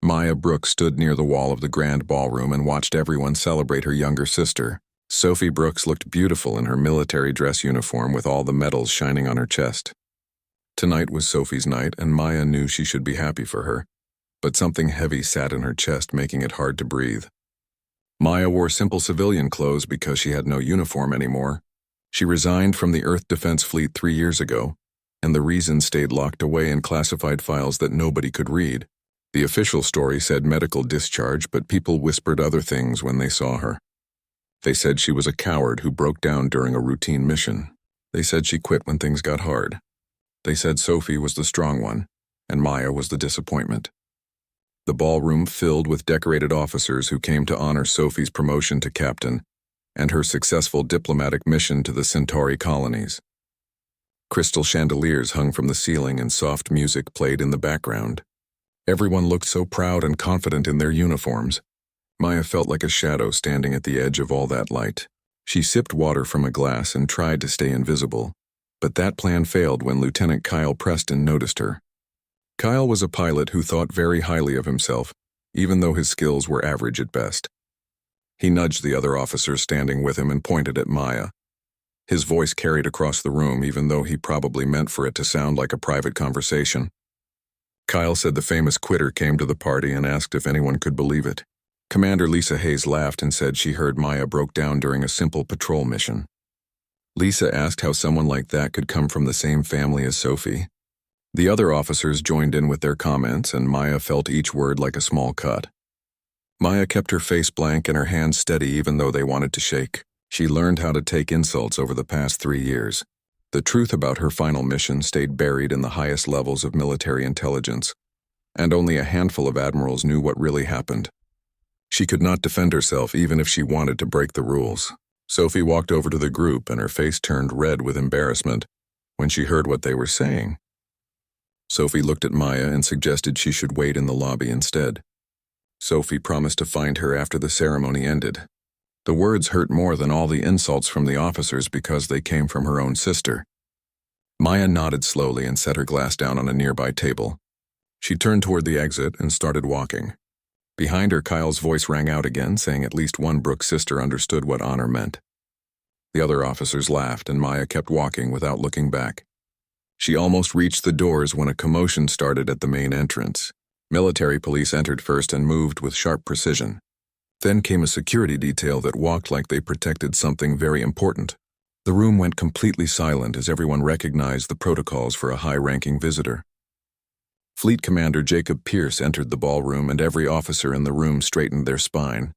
Maya Brooks stood near the wall of the grand ballroom and watched everyone celebrate her younger sister. Sophie Brooks looked beautiful in her military dress uniform with all the medals shining on her chest. Tonight was Sophie's night, and Maya knew she should be happy for her, but something heavy sat in her chest, making it hard to breathe. Maya wore simple civilian clothes because she had no uniform anymore. She resigned from the Earth Defense Fleet 3 years ago, and the reason stayed locked away in classified files that nobody could read. The official story said medical discharge, but people whispered other things when they saw her. They said she was a coward who broke down during a routine mission. They said she quit when things got hard. They said Sophie was the strong one, and Maya was the disappointment. The ballroom filled with decorated officers who came to honor Sophie's promotion to captain and her successful diplomatic mission to the Centauri colonies. Crystal chandeliers hung from the ceiling and soft music played in the background. Everyone looked so proud and confident in their uniforms. Maya felt like a shadow standing at the edge of all that light. She sipped water from a glass and tried to stay invisible, but that plan failed when Lieutenant Kyle Preston noticed her. Kyle was a pilot who thought very highly of himself, even though his skills were average at best. He nudged the other officers standing with him and pointed at Maya. His voice carried across the room, even though he probably meant for it to sound like a private conversation. Kyle said the famous quitter came to the party and asked if anyone could believe it. Commander Lisa Hayes laughed and said she heard Maya broke down during a simple patrol mission. Lisa asked how someone like that could come from the same family as Sophie. The other officers joined in with their comments, and Maya felt each word like a small cut. Maya kept her face blank and her hands steady even though they wanted to shake. She learned how to take insults over the past 3 years. The truth about her final mission stayed buried in the highest levels of military intelligence, and only a handful of admirals knew what really happened. She could not defend herself even if she wanted to break the rules. Sophie walked over to the group and her face turned red with embarrassment when she heard what they were saying. Sophie looked at Maya and suggested she should wait in the lobby instead. Sophie promised to find her after the ceremony ended. The words hurt more than all the insults from the officers because they came from her own sister. Maya nodded slowly and set her glass down on a nearby table. She turned toward the exit and started walking. Behind her, Kyle's voice rang out again, saying at least one Brooks sister understood what honor meant. The other officers laughed, and Maya kept walking without looking back. She almost reached the doors when a commotion started at the main entrance. Military police entered first and moved with sharp precision. Then came a security detail that walked like they protected something very important. The room went completely silent as everyone recognized the protocols for a high-ranking visitor. Fleet Commander Jacob Pierce entered the ballroom, and every officer in the room straightened their spine.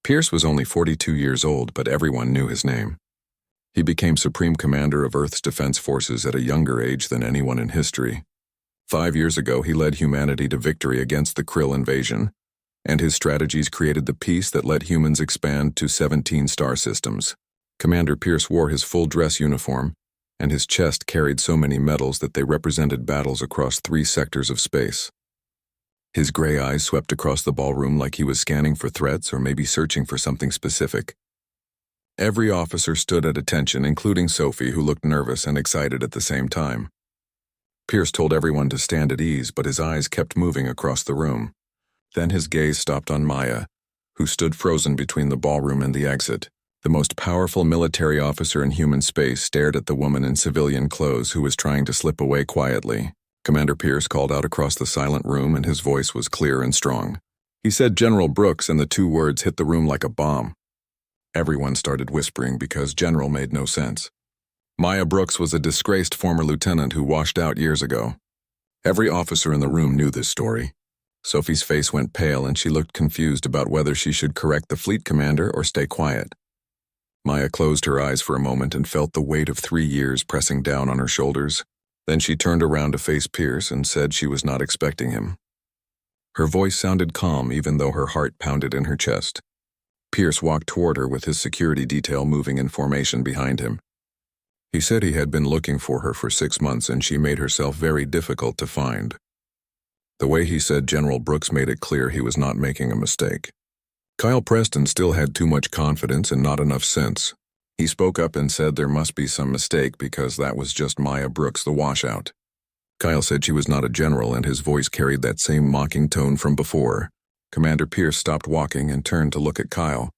Pierce was only 42 years old, but everyone knew his name. He became Supreme Commander of Earth's Defense Forces at a younger age than anyone in history. 5 years ago, he led humanity to victory against the Krill invasion, and his strategies created the peace that let humans expand to 17 star systems. Commander Pierce wore his full dress uniform, and his chest carried so many medals that they represented battles across 3 sectors of space. His gray eyes swept across the ballroom like he was scanning for threats or maybe searching for something specific. Every officer stood at attention, including Sophie, who looked nervous and excited at the same time. Pierce told everyone to stand at ease, but his eyes kept moving across the room. Then his gaze stopped on Maya, who stood frozen between the ballroom and the exit. The most powerful military officer in human space stared at the woman in civilian clothes who was trying to slip away quietly. Commander Pierce called out across the silent room, and his voice was clear and strong. He said General Brooks, and the 2 words hit the room like a bomb. Everyone started whispering because General made no sense. Maya Brooks was a disgraced former lieutenant who washed out years ago. Every officer in the room knew this story. Sophie's face went pale and she looked confused about whether she should correct the fleet commander or stay quiet. Maya closed her eyes for a moment and felt the weight of 3 years pressing down on her shoulders. Then she turned around to face Pierce and said she was not expecting him. Her voice sounded calm even though her heart pounded in her chest. Pierce walked toward her with his security detail moving in formation behind him. He said he had been looking for her for 6 months and she made herself very difficult to find. The way he said General Brooks made it clear he was not making a mistake. Kyle Preston still had too much confidence and not enough sense. He spoke up and said there must be some mistake because that was just Maya Brooks, the washout. Kyle said she was not a general, and his voice carried that same mocking tone from before. Commander Pierce stopped walking and turned to look at Kyle.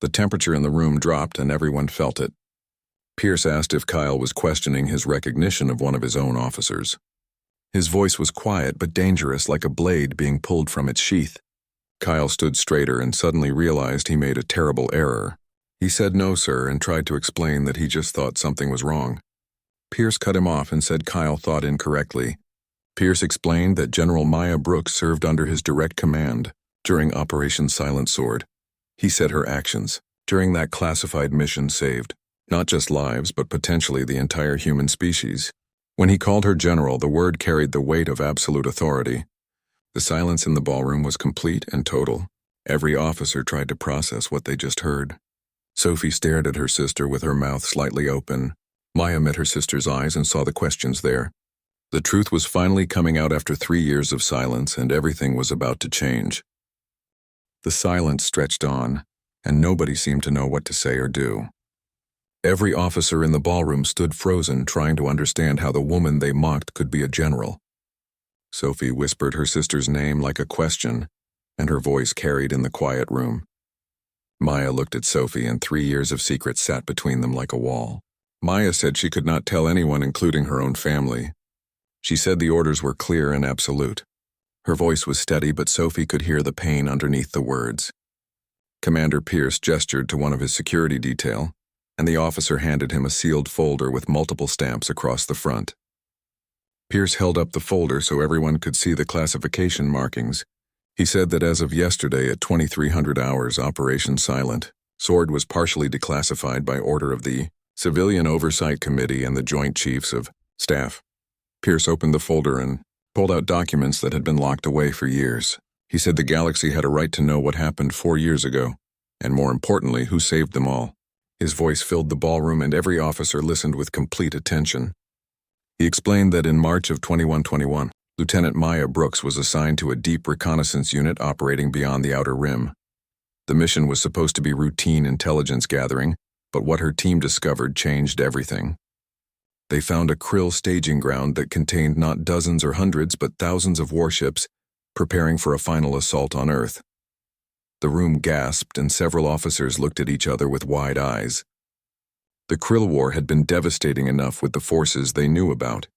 The temperature in the room dropped, and everyone felt it. Pierce asked if Kyle was questioning his recognition of one of his own officers. His voice was quiet but dangerous, like a blade being pulled from its sheath. Kyle stood straighter and suddenly realized he made a terrible error. He said no, sir, and tried to explain that he just thought something was wrong. Pierce cut him off and said Kyle thought incorrectly. Pierce explained that General Maya Brooks served under his direct command during Operation Silent Sword. He said her actions during that classified mission saved not just lives but potentially the entire human species. When he called her general, the word carried the weight of absolute authority. The silence in the ballroom was complete and total. Every officer tried to process what they just heard. Sophie stared at her sister with her mouth slightly open. Maya met her sister's eyes and saw the questions there. The truth was finally coming out after 3 years of silence, and everything was about to change. The silence stretched on, and nobody seemed to know what to say or do. Every officer in the ballroom stood frozen, trying to understand how the woman they mocked could be a general. Sophie whispered her sister's name like a question, and her voice carried in the quiet room. Maya looked at Sophie, and 3 years of secret sat between them like a wall. Maya said she could not tell anyone, including her own family. She said the orders were clear and absolute. Her voice was steady, but Sophie could hear the pain underneath the words. Commander Pierce gestured to one of his security detail, and the officer handed him a sealed folder with multiple stamps across the front. Pierce held up the folder so everyone could see the classification markings. He said that as of yesterday at 2300 hours, Operation Silent Sword was partially declassified by order of the Civilian Oversight Committee and the Joint Chiefs of Staff. Pierce opened the folder and pulled out documents that had been locked away for years. He said the galaxy had a right to know what happened 4 years ago, and more importantly, who saved them all. His voice filled the ballroom, and every officer listened with complete attention. He explained that in March of 2121, Lieutenant Maya Brooks was assigned to a deep reconnaissance unit operating beyond the Outer Rim. The mission was supposed to be routine intelligence gathering, but what her team discovered changed everything. They found a Krill staging ground that contained not dozens or hundreds but thousands of warships preparing for a final assault on Earth. The room gasped, and several officers looked at each other with wide eyes. The Krill War had been devastating enough with the forces they knew about.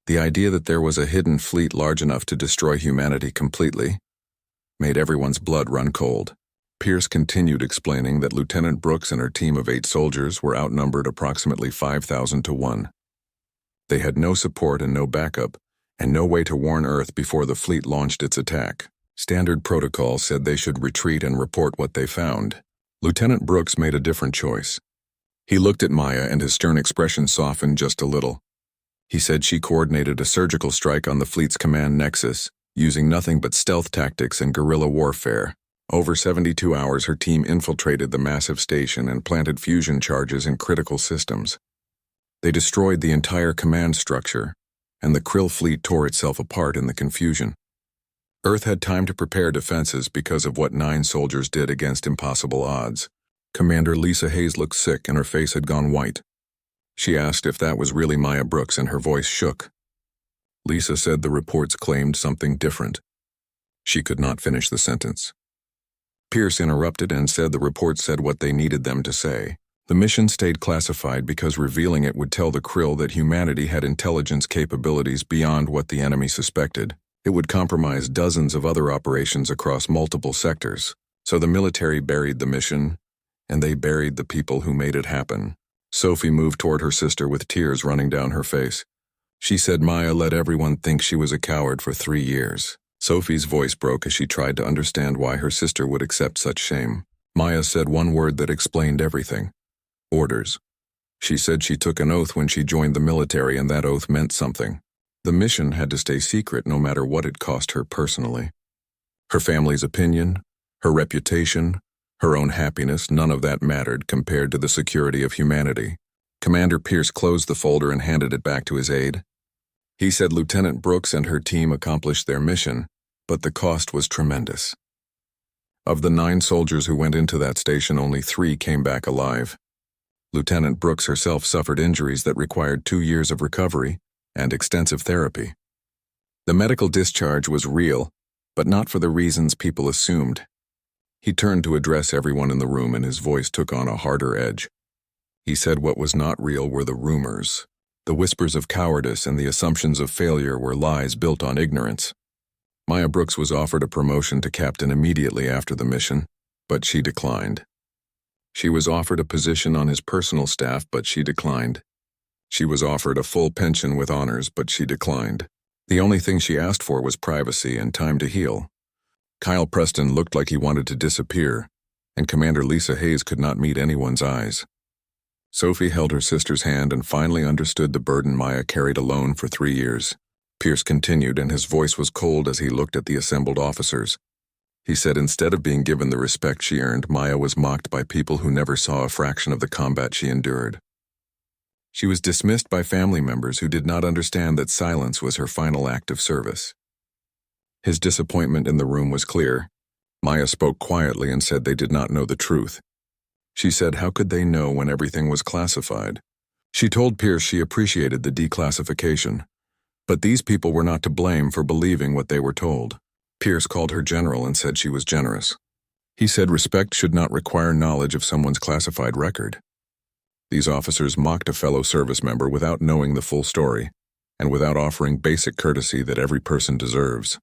The idea that there was a hidden fleet large enough to destroy humanity completely made everyone's blood run cold. Pierce continued explaining that Lieutenant Brooks and her team of 8 soldiers were outnumbered approximately 5,000 to 1. They had no support and no backup, and no way to warn Earth before the fleet launched its attack. Standard protocol said they should retreat and report what they found. Lieutenant Brooks made a different choice. He looked at Maya, and his stern expression softened just a little. He said she coordinated a surgical strike on the fleet's command nexus, using nothing but stealth tactics and guerrilla warfare. Over 72 hours, her team infiltrated the massive station and planted fusion charges in critical systems. They destroyed the entire command structure, and the Krill fleet tore itself apart in the confusion. Earth had time to prepare defenses because of what 9 soldiers did against impossible odds. Commander Lisa Hayes looked sick, and her face had gone white. She asked if that was really Maya Brooks, and her voice shook. Lisa said the reports claimed something different. She could not finish the sentence. Pierce interrupted and said the reports said what they needed them to say. The mission stayed classified because revealing it would tell the Krill that humanity had intelligence capabilities beyond what the enemy suspected. It would compromise dozens of other operations across multiple sectors. So the military buried the mission, and they buried the people who made it happen. Sophie moved toward her sister with tears running down her face. She said Maya let everyone think she was a coward for 3 years. Sophie's voice broke as she tried to understand why her sister would accept such shame. Maya said one word that explained everything. Orders. She said she took an oath when she joined the military, and that oath meant something. The mission had to stay secret no matter what it cost her personally. Her family's opinion, her reputation, her own happiness, none of that mattered compared to the security of humanity. Commander Pierce closed the folder and handed it back to his aide. He said Lieutenant Brooks and her team accomplished their mission, but the cost was tremendous. Of the 9 soldiers who went into that station, only 3 came back alive. Lieutenant Brooks herself suffered injuries that required 2 years of recovery and extensive therapy. The medical discharge was real, but not for the reasons people assumed. He turned to address everyone in the room and his voice took on a harder edge. He said what was not real were the rumors. The whispers of cowardice and the assumptions of failure were lies built on ignorance. Maya Brooks was offered a promotion to captain immediately after the mission, but she declined. She was offered a position on his personal staff, but she declined. She was offered a full pension with honors, but she declined. The only thing she asked for was privacy and time to heal. Kyle Preston looked like he wanted to disappear, and Commander Lisa Hayes could not meet anyone's eyes. Sophie held her sister's hand and finally understood the burden Maya carried alone for 3 years. Pierce continued, and his voice was cold as he looked at the assembled officers. He said instead of being given the respect she earned, Maya was mocked by people who never saw a fraction of the combat she endured. She was dismissed by family members who did not understand that silence was her final act of service. His disappointment in the room was clear. Maya spoke quietly and said they did not know the truth. She said how could they know when everything was classified? She told Pierce she appreciated the declassification, but these people were not to blame for believing what they were told. Pierce called her general and said she was generous. He said respect should not require knowledge of someone's classified record. These officers mocked a fellow service member without knowing the full story, and without offering basic courtesy that every person deserves.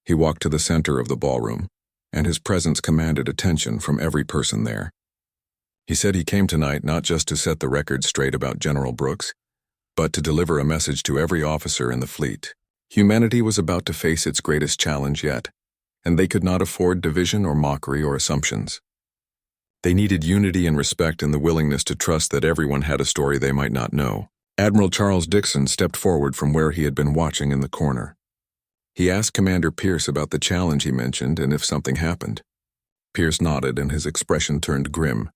He walked to the center of the ballroom, and his presence commanded attention from every person there. He said he came tonight not just to set the record straight about General Brooks, but to deliver a message to every officer in the fleet. Humanity was about to face its greatest challenge yet, and they could not afford division or mockery or assumptions. They needed unity and respect and the willingness to trust that everyone had a story they might not know. Admiral Charles Dixon stepped forward from where he had been watching in the corner. He asked Commander Pierce about the challenge he mentioned and if something happened. Pierce nodded and his expression turned grim.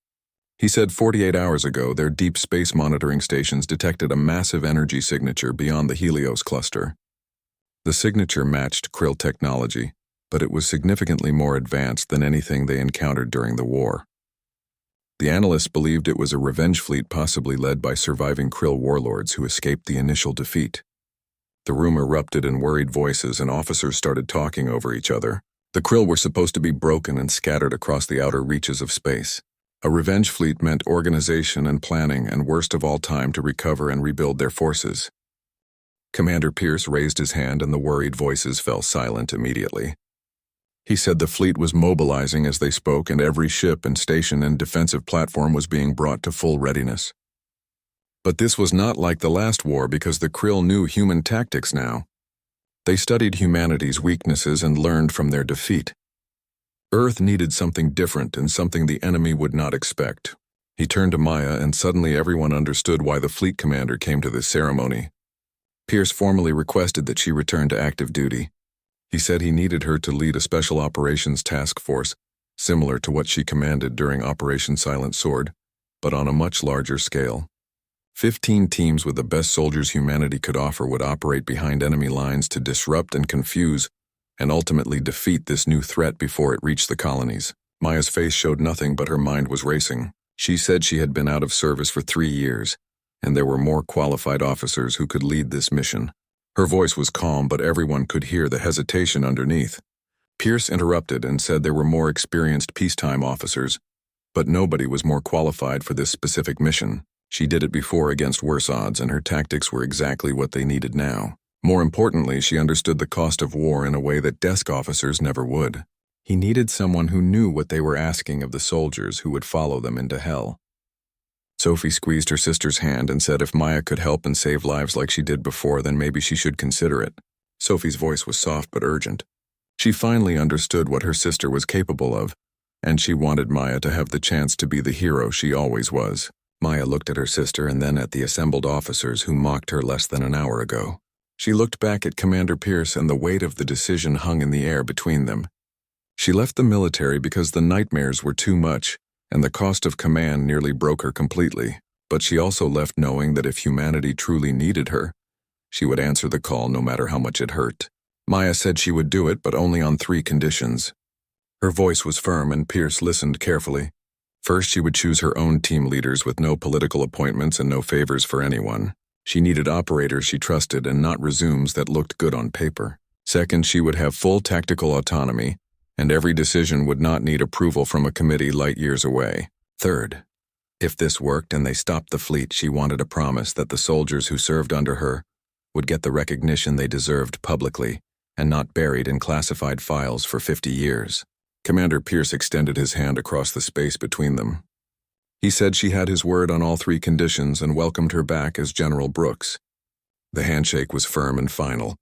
He said 48 hours ago their deep space monitoring stations detected a massive energy signature beyond the Helios cluster. The signature matched Krill technology, but it was significantly more advanced than anything they encountered during the war. The analysts believed it was a revenge fleet possibly led by surviving Krill warlords who escaped the initial defeat. The room erupted in worried voices and officers started talking over each other. The Krill were supposed to be broken and scattered across the outer reaches of space. A revenge fleet meant organization and planning, and worst of all, time to recover and rebuild their forces. Commander Pierce raised his hand and the worried voices fell silent immediately. He said the fleet was mobilizing as they spoke and every ship and station and defensive platform was being brought to full readiness. But this was not like the last war because the Krill knew human tactics now. They studied humanity's weaknesses and learned from their defeat. Earth needed something different and something the enemy would not expect. He turned to Maya and suddenly everyone understood why the fleet commander came to this ceremony. Pierce formally requested that she return to active duty. He said he needed her to lead a special operations task force, similar to what she commanded during Operation Silent Sword, but on a much larger scale. 15 teams with the best soldiers humanity could offer would operate behind enemy lines to disrupt and confuse, and ultimately defeat this new threat before it reached the colonies. Maya's face showed nothing, but her mind was racing. She said she had been out of service for 3 years, and there were more qualified officers who could lead this mission. Her voice was calm, but everyone could hear the hesitation underneath. Pierce interrupted and said there were more experienced peacetime officers, but nobody was more qualified for this specific mission. She did it before against worse odds, and her tactics were exactly what they needed now. More importantly, she understood the cost of war in a way that desk officers never would. He needed someone who knew what they were asking of the soldiers who would follow them into hell. Sophie squeezed her sister's hand and said if Maya could help and save lives like she did before, then maybe she should consider it. Sophie's voice was soft but urgent. She finally understood what her sister was capable of, and she wanted Maya to have the chance to be the hero she always was. Maya looked at her sister and then at the assembled officers who mocked her less than an hour ago. She looked back at Commander Pierce and the weight of the decision hung in the air between them. She left the military because the nightmares were too much, and the cost of command nearly broke her completely. But she also left knowing that if humanity truly needed her, she would answer the call no matter how much it hurt. Maya said she would do it, but only on 3 conditions. Her voice was firm and Pierce listened carefully. First, she would choose her own team leaders with no political appointments and no favors for anyone. She needed operators she trusted and not resumes that looked good on paper. Second, she would have full tactical autonomy, and every decision would not need approval from a committee light years away. Third, if this worked and they stopped the fleet, she wanted a promise that the soldiers who served under her would get the recognition they deserved publicly and not buried in classified files for 50 years. Commander Pierce extended his hand across the space between them. He said she had his word on all three conditions and welcomed her back as General Brooks. The handshake was firm and final.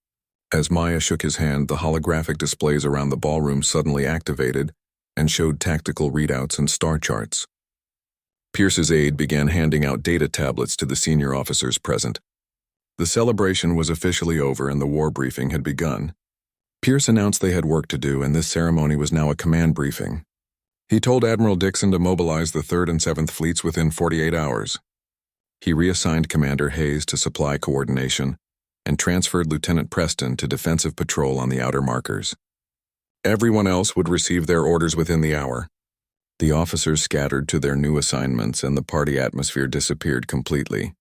As Maya shook his hand, the holographic displays around the ballroom suddenly activated and showed tactical readouts and star charts. Pierce's aide began handing out data tablets to the senior officers present. The celebration was officially over and the war briefing had begun. Pierce announced they had work to do, and this ceremony was now a command briefing. He told Admiral Dixon to mobilize the 3rd and 7th Fleets within 48 hours. He reassigned Commander Hayes to supply coordination and transferred Lieutenant Preston to defensive patrol on the outer markers. Everyone else would receive their orders within the hour. The officers scattered to their new assignments and the party atmosphere disappeared completely.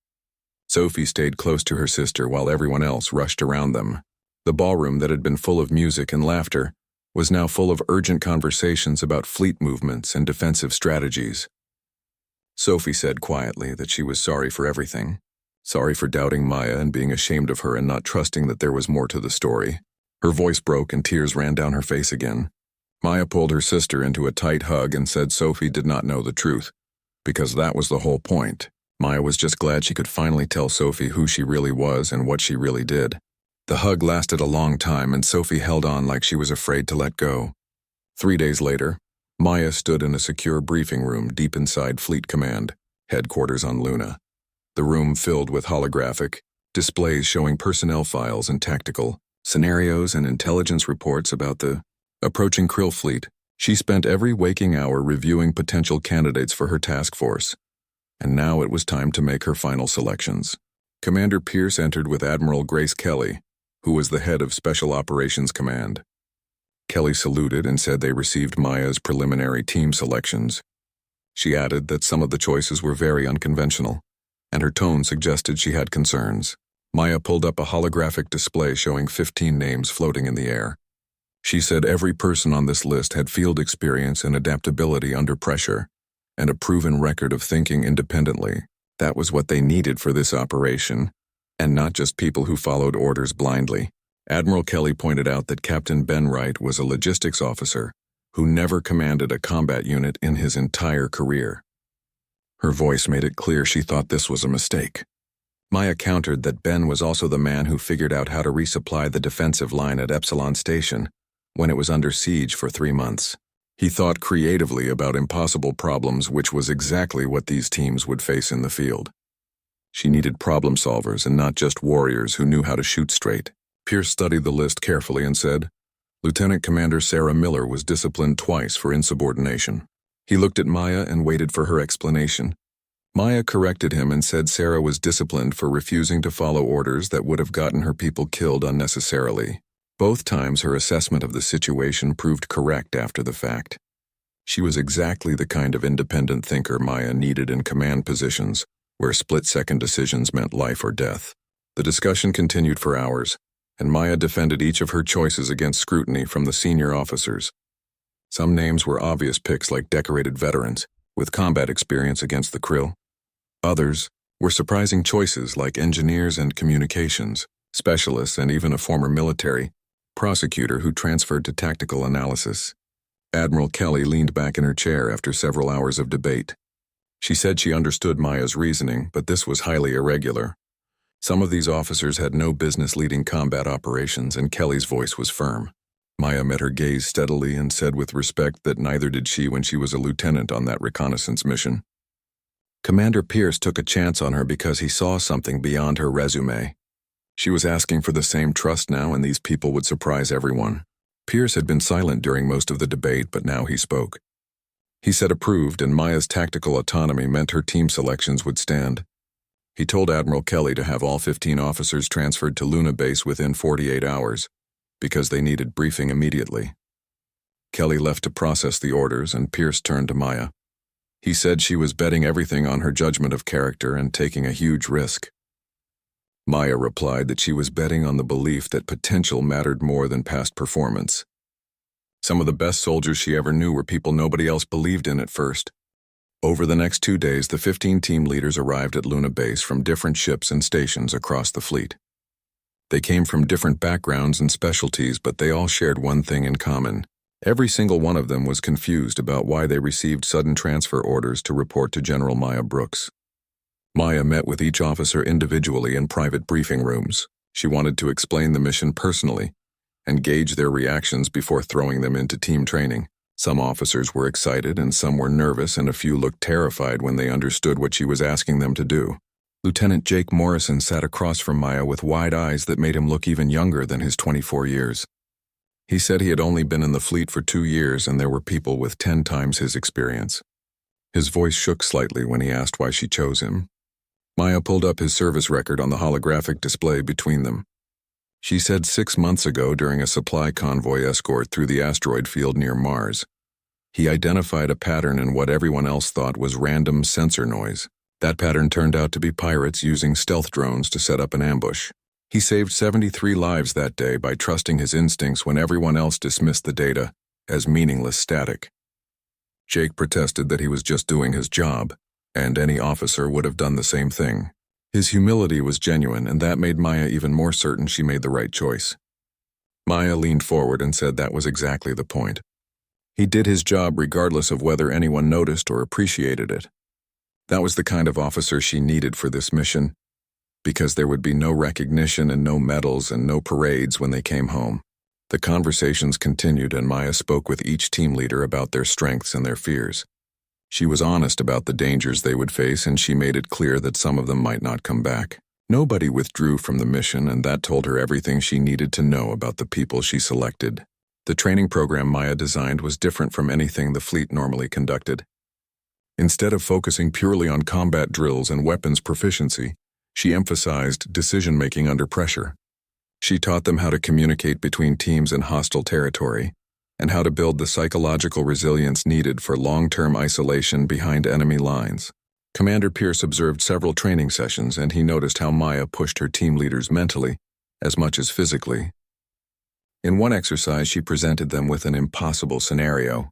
Sophie stayed close to her sister while everyone else rushed around them. The ballroom that had been full of music and laughter was now full of urgent conversations about fleet movements and defensive strategies. Sophie said quietly that she was sorry for everything. Sorry for doubting Maya and being ashamed of her and not trusting that there was more to the story. Her voice broke and tears ran down her face again. Maya pulled her sister into a tight hug and said Sophie did not know the truth, because that was the whole point. Maya was just glad she could finally tell Sophie who she really was and what she really did. The hug lasted a long time and Sophie held on like she was afraid to let go. 3 days later, Maya stood in a secure briefing room deep inside Fleet Command, headquarters on Luna. The room filled with holographic displays showing personnel files and tactical scenarios and intelligence reports about the approaching Krill fleet. She spent every waking hour reviewing potential candidates for her task force, and now it was time to make her final selections. Commander Pierce entered with Admiral Grace Kelly, who was the head of Special Operations Command. Kelly saluted and said they received Maya's preliminary team selections. She added that some of the choices were very unconventional, and her tone suggested she had concerns. Maya pulled up a holographic display showing 15 names floating in the air. She said every person on this list had field experience and adaptability under pressure, and a proven record of thinking independently. That was what they needed for this operation, and not just people who followed orders blindly. Admiral Kelly pointed out that Captain Ben Wright was a logistics officer who never commanded a combat unit in his entire career. Her voice made it clear she thought this was a mistake. Maya countered that Ben was also the man who figured out how to resupply the defensive line at Epsilon Station when it was under siege for 3 months. He thought creatively about impossible problems, which was exactly what these teams would face in the field. She needed problem solvers and not just warriors who knew how to shoot straight. Pierce studied the list carefully and said, Lieutenant Commander Sarah Miller was disciplined twice for insubordination. He looked at Maya and waited for her explanation. Maya corrected him and said Sarah was disciplined for refusing to follow orders that would have gotten her people killed unnecessarily. Both times her assessment of the situation proved correct after the fact. She was exactly the kind of independent thinker Maya needed in command positions, where split-second decisions meant life or death. The discussion continued for hours, and Maya defended each of her choices against scrutiny from the senior officers. Some names were obvious picks like decorated veterans, with combat experience against the Krill. Others were surprising choices like engineers and communications, specialists, and even a former military prosecutor who transferred to tactical analysis. Admiral Kelly leaned back in her chair after several hours of debate. She said she understood Maya's reasoning, but this was highly irregular. Some of these officers had no business leading combat operations, and Kelly's voice was firm. Maya met her gaze steadily and said with respect that neither did she when she was a lieutenant on that reconnaissance mission. Commander Pierce took a chance on her because he saw something beyond her resume. She was asking for the same trust now, and these people would surprise everyone. Pierce had been silent during most of the debate, but now he spoke. He said approved, and Maya's tactical autonomy meant her team selections would stand. He told Admiral Kelly to have all 15 officers transferred to Luna Base within 48 hours, because they needed briefing immediately. Kelly left to process the orders, and Pierce turned to Maya. He said she was betting everything on her judgment of character and taking a huge risk. Maya replied that she was betting on the belief that potential mattered more than past performance. Some of the best soldiers she ever knew were people nobody else believed in at first. Over the next 2 days, the 15 team leaders arrived at Luna Base from different ships and stations across the fleet. They came from different backgrounds and specialties, but they all shared one thing in common. Every single one of them was confused about why they received sudden transfer orders to report to General Maya Brooks. Maya met with each officer individually in private briefing rooms. She wanted to explain the mission personally and gauge their reactions before throwing them into team training. Some officers were excited and some were nervous, and a few looked terrified when they understood what she was asking them to do. Lieutenant Jake Morrison sat across from Maya with wide eyes that made him look even younger than his 24 years. He said he had only been in the fleet for 2 years and there were people with 10 times his experience. His voice shook slightly when he asked why she chose him. Maya pulled up his service record on the holographic display between them. She said 6 months ago, during a supply convoy escort through the asteroid field near Mars, he identified a pattern in what everyone else thought was random sensor noise. That pattern turned out to be pirates using stealth drones to set up an ambush. He saved 73 lives that day by trusting his instincts when everyone else dismissed the data as meaningless static. Jake protested that he was just doing his job, and any officer would have done the same thing. His humility was genuine, and that made Maya even more certain she made the right choice. Maya leaned forward and said that was exactly the point. He did his job regardless of whether anyone noticed or appreciated it. That was the kind of officer she needed for this mission, because there would be no recognition and no medals and no parades when they came home. The conversations continued, and Maya spoke with each team leader about their strengths and their fears. She was honest about the dangers they would face, and she made it clear that some of them might not come back. Nobody withdrew from the mission, and that told her everything she needed to know about the people she selected. The training program Maya designed was different from anything the fleet normally conducted. Instead of focusing purely on combat drills and weapons proficiency, she emphasized decision-making under pressure. She taught them how to communicate between teams in hostile territory, and how to build the psychological resilience needed for long-term isolation behind enemy lines. Commander Pierce observed several training sessions, and he noticed how Maya pushed her team leaders mentally as much as physically. In one exercise, she presented them with an impossible scenario.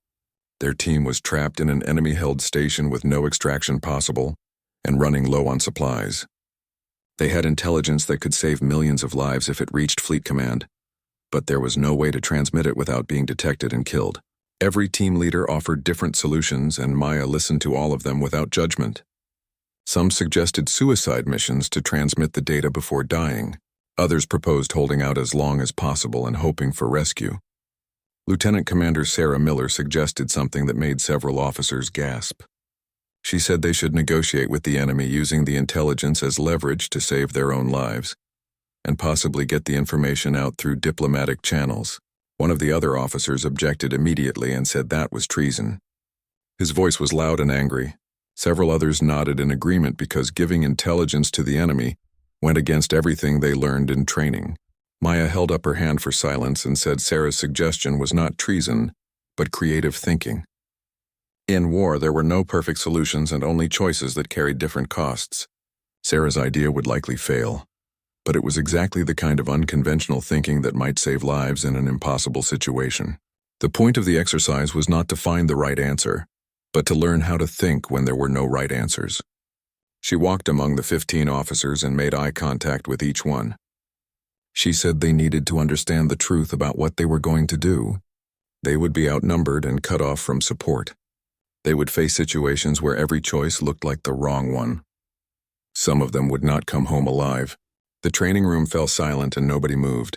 Their team was trapped in an enemy-held station with no extraction possible and running low on supplies. They had intelligence that could save millions of lives if it reached Fleet Command, but there was no way to transmit it without being detected and killed. Every team leader offered different solutions, and Maya listened to all of them without judgment. Some suggested suicide missions to transmit the data before dying. Others proposed holding out as long as possible and hoping for rescue. Lieutenant Commander Sarah Miller suggested something that made several officers gasp. She said they should negotiate with the enemy using the intelligence as leverage to save their own lives, and possibly get the information out through diplomatic channels. One of the other officers objected immediately and said that was treason. His voice was loud and angry. Several others nodded in agreement because giving intelligence to the enemy went against everything they learned in training. Maya held up her hand for silence and said Sarah's suggestion was not treason, but creative thinking. In war, there were no perfect solutions and only choices that carried different costs. Sarah's idea would likely fail, but it was exactly the kind of unconventional thinking that might save lives in an impossible situation. The point of the exercise was not to find the right answer, but to learn how to think when there were no right answers. She walked among the 15 officers and made eye contact with each one. She said they needed to understand the truth about what they were going to do. They would be outnumbered and cut off from support. They would face situations where every choice looked like the wrong one. Some of them would not come home alive. The training room fell silent and nobody moved.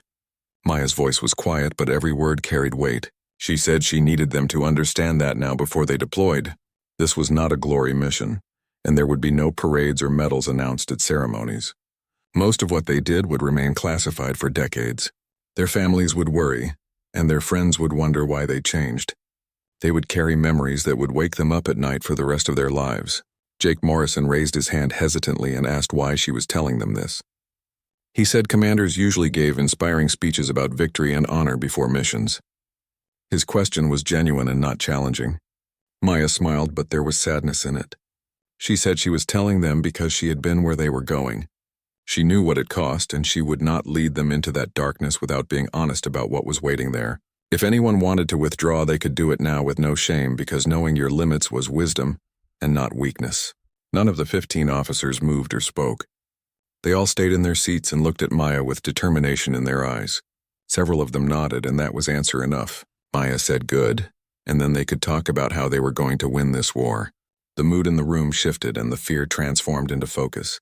Maya's voice was quiet, but every word carried weight. She said she needed them to understand that now before they deployed. This was not a glory mission, and there would be no parades or medals announced at ceremonies. Most of what they did would remain classified for decades. Their families would worry, and their friends would wonder why they changed. They would carry memories that would wake them up at night for the rest of their lives. Jake Morrison raised his hand hesitantly and asked why she was telling them this. He said commanders usually gave inspiring speeches about victory and honor before missions. His question was genuine and not challenging. Maya smiled, but there was sadness in it. She said she was telling them because she had been where they were going. She knew what it cost, and she would not lead them into that darkness without being honest about what was waiting there. If anyone wanted to withdraw, they could do it now with no shame, because knowing your limits was wisdom and not weakness. None of the 15 officers moved or spoke. They all stayed in their seats and looked at Maya with determination in their eyes. Several of them nodded, and that was answer enough. Maya said good, and then they could talk about how they were going to win this war. The mood in the room shifted, and the fear transformed into focus.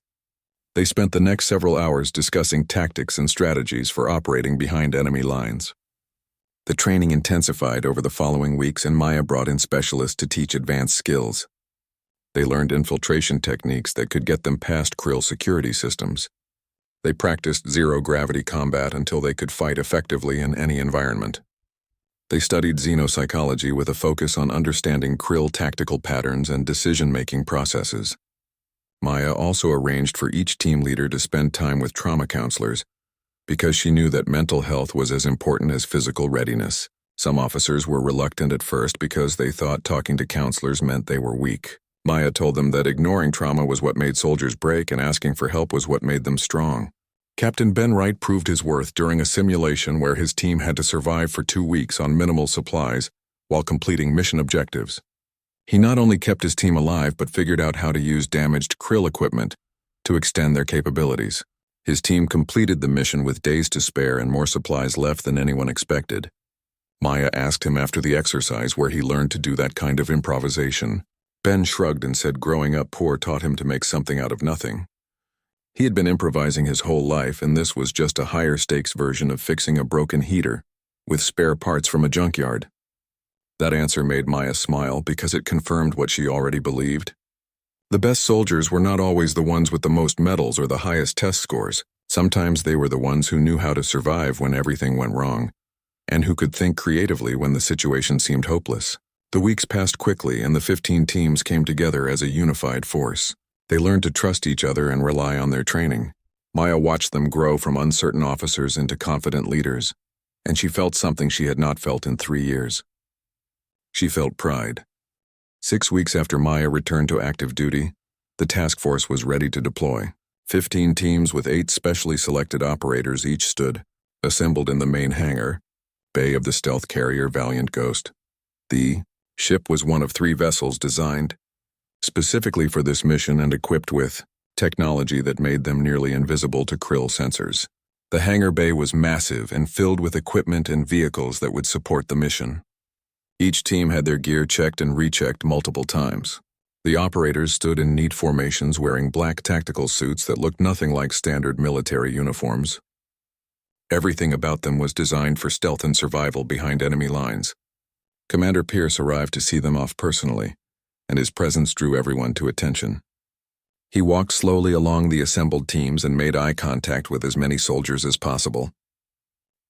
They spent the next several hours discussing tactics and strategies for operating behind enemy lines. The training intensified over the following weeks, and Maya brought in specialists to teach advanced skills. They learned infiltration techniques that could get them past Krill security systems. They practiced zero-gravity combat until they could fight effectively in any environment. They studied xenopsychology with a focus on understanding Krill tactical patterns and decision-making processes. Maya also arranged for each team leader to spend time with trauma counselors, because she knew that mental health was as important as physical readiness. Some officers were reluctant at first because they thought talking to counselors meant they were weak. Maya told them that ignoring trauma was what made soldiers break, and asking for help was what made them strong. Captain Ben Wright proved his worth during a simulation where his team had to survive for 2 weeks on minimal supplies while completing mission objectives. He not only kept his team alive but figured out how to use damaged Krill equipment to extend their capabilities. His team completed the mission with days to spare and more supplies left than anyone expected. Maya asked him after the exercise where he learned to do that kind of improvisation. Ben shrugged and said growing up poor taught him to make something out of nothing. He had been improvising his whole life, and this was just a higher-stakes version of fixing a broken heater with spare parts from a junkyard. That answer made Maya smile because it confirmed what she already believed. The best soldiers were not always the ones with the most medals or the highest test scores. Sometimes they were the ones who knew how to survive when everything went wrong, and who could think creatively when the situation seemed hopeless. The weeks passed quickly, and the 15 teams came together as a unified force. They learned to trust each other and rely on their training. Maya watched them grow from uncertain officers into confident leaders, and she felt something she had not felt in 3 years. She felt pride. 6 weeks after Maya returned to active duty, the task force was ready to deploy. 15 teams with 8 specially selected operators each stood, assembled in the main hangar, bay of the stealth carrier Valiant Ghost. The ship was one of 3 vessels designed specifically for this mission and equipped with technology that made them nearly invisible to Krill sensors. The hangar bay was massive and filled with equipment and vehicles that would support the mission. Each team had their gear checked and rechecked multiple times. The operators stood in neat formations wearing black tactical suits that looked nothing like standard military uniforms. Everything about them was designed for stealth and survival behind enemy lines. Commander Pierce arrived to see them off personally, and his presence drew everyone to attention. He walked slowly along the assembled teams and made eye contact with as many soldiers as possible.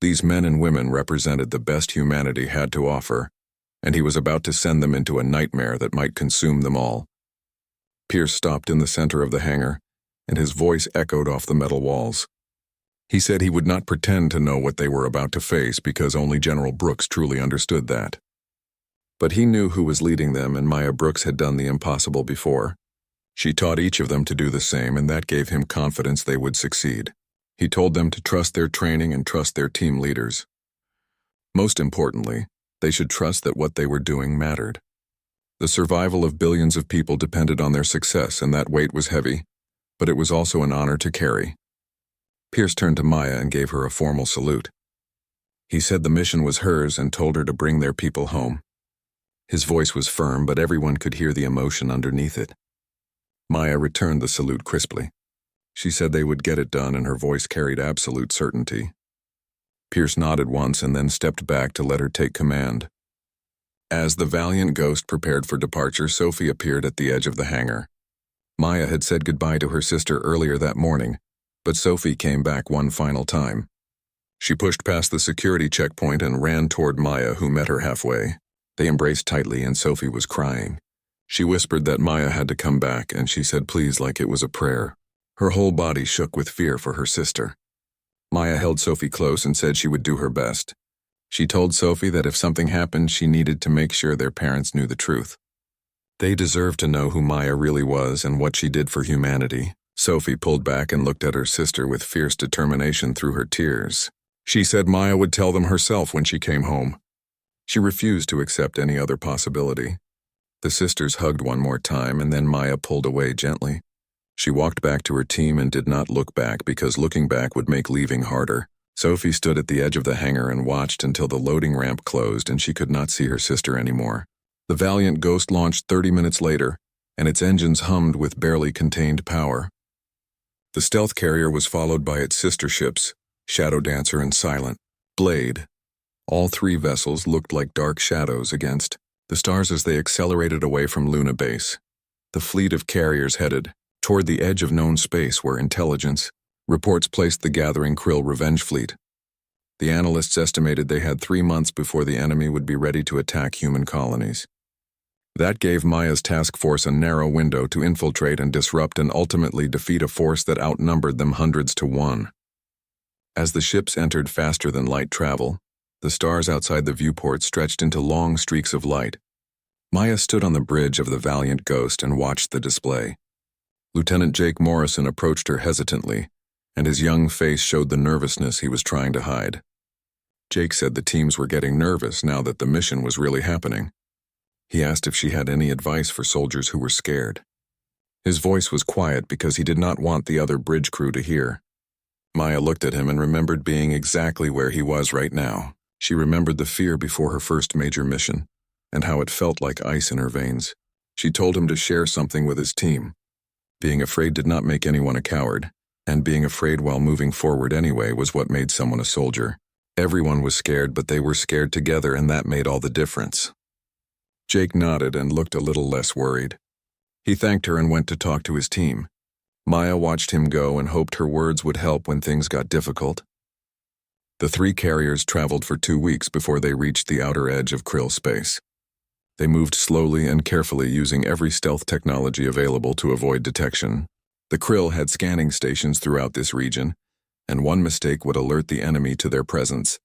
These men and women represented the best humanity had to offer, and he was about to send them into a nightmare that might consume them all. Pierce stopped in the center of the hangar, and his voice echoed off the metal walls. He said he would not pretend to know what they were about to face because only General Brooks truly understood that. But he knew who was leading them, and Maya Brooks had done the impossible before. She taught each of them to do the same, and that gave him confidence they would succeed. He told them to trust their training and trust their team leaders. Most importantly, they should trust that what they were doing mattered. The survival of billions of people depended on their success, and that weight was heavy, but it was also an honor to carry. Pierce turned to Maya and gave her a formal salute. He said the mission was hers and told her to bring their people home. His voice was firm, but everyone could hear the emotion underneath it. Maya returned the salute crisply. She said they would get it done, and her voice carried absolute certainty. Pierce nodded once and then stepped back to let her take command. As the Valiant Ghost prepared for departure, Sophie appeared at the edge of the hangar. Maya had said goodbye to her sister earlier that morning, but Sophie came back one final time. She pushed past the security checkpoint and ran toward Maya, who met her halfway. They embraced tightly, and Sophie was crying. She whispered that Maya had to come back, and she said please like it was a prayer. Her whole body shook with fear for her sister. Maya held Sophie close and said she would do her best. She told Sophie that if something happened, she needed to make sure their parents knew the truth. They deserved to know who Maya really was and what she did for humanity. Sophie pulled back and looked at her sister with fierce determination through her tears. She said Maya would tell them herself when she came home. She refused to accept any other possibility. The sisters hugged one more time, and then Maya pulled away gently. She walked back to her team and did not look back because looking back would make leaving harder. Sophie stood at the edge of the hangar and watched until the loading ramp closed and she could not see her sister anymore. The Valiant Ghost launched 30 minutes later, and its engines hummed with barely contained power. The stealth carrier was followed by its sister ships, Shadow Dancer and Silent Blade. All three vessels looked like dark shadows against the stars as they accelerated away from Luna Base. The fleet of carriers headed toward the edge of known space where intelligence reports placed the gathering Krill revenge fleet. The analysts estimated they had 3 months before the enemy would be ready to attack human colonies. That gave Maya's task force a narrow window to infiltrate and disrupt and ultimately defeat a force that outnumbered them hundreds to one. As the ships entered faster than light travel, the stars outside the viewport stretched into long streaks of light. Maya stood on the bridge of the Valiant Ghost and watched the display. Lieutenant Jake Morrison approached her hesitantly, and his young face showed the nervousness he was trying to hide. Jake said the teams were getting nervous now that the mission was really happening. He asked if she had any advice for soldiers who were scared. His voice was quiet because he did not want the other bridge crew to hear. Maya looked at him and remembered being exactly where he was right now. She remembered the fear before her first major mission, and how it felt like ice in her veins. She told him to share something with his team. Being afraid did not make anyone a coward, and being afraid while moving forward anyway was what made someone a soldier. Everyone was scared, but they were scared together, and that made all the difference. Jake nodded and looked a little less worried. He thanked her and went to talk to his team. Maya watched him go and hoped her words would help when things got difficult. The three carriers traveled for 2 weeks before they reached the outer edge of Krill space. They moved slowly and carefully, using every stealth technology available to avoid detection. The Krill had scanning stations throughout this region, and one mistake would alert the enemy to their presence.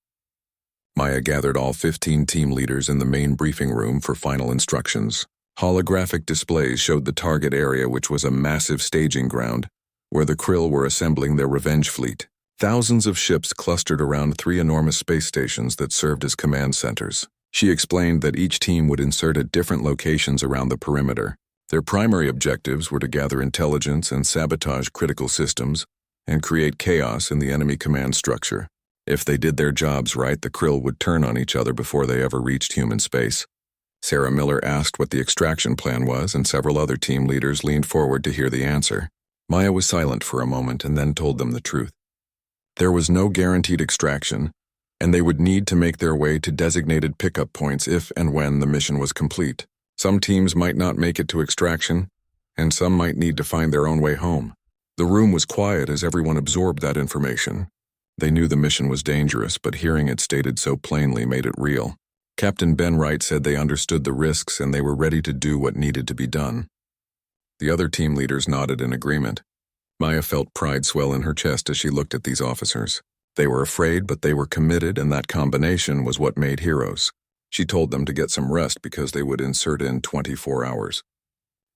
Maya gathered all 15 team leaders in the main briefing room for final instructions. Holographic displays showed the target area, which was a massive staging ground, where the Krill were assembling their revenge fleet. Thousands of ships clustered around 3 enormous space stations that served as command centers. She explained that each team would insert at different locations around the perimeter. Their primary objectives were to gather intelligence and sabotage critical systems, and create chaos in the enemy command structure. If they did their jobs right, the Krill would turn on each other before they ever reached human space. Sarah Miller asked what the extraction plan was, and several other team leaders leaned forward to hear the answer. Maya was silent for a moment and then told them the truth. There was no guaranteed extraction, and they would need to make their way to designated pickup points if and when the mission was complete. Some teams might not make it to extraction, and some might need to find their own way home. The room was quiet as everyone absorbed that information. They knew the mission was dangerous, but hearing it stated so plainly made it real. Captain Ben Wright said they understood the risks and they were ready to do what needed to be done. The other team leaders nodded in agreement. Maya felt pride swell in her chest as she looked at these officers. They were afraid, but they were committed, and that combination was what made heroes. She told them to get some rest because they would insert in 24 hours.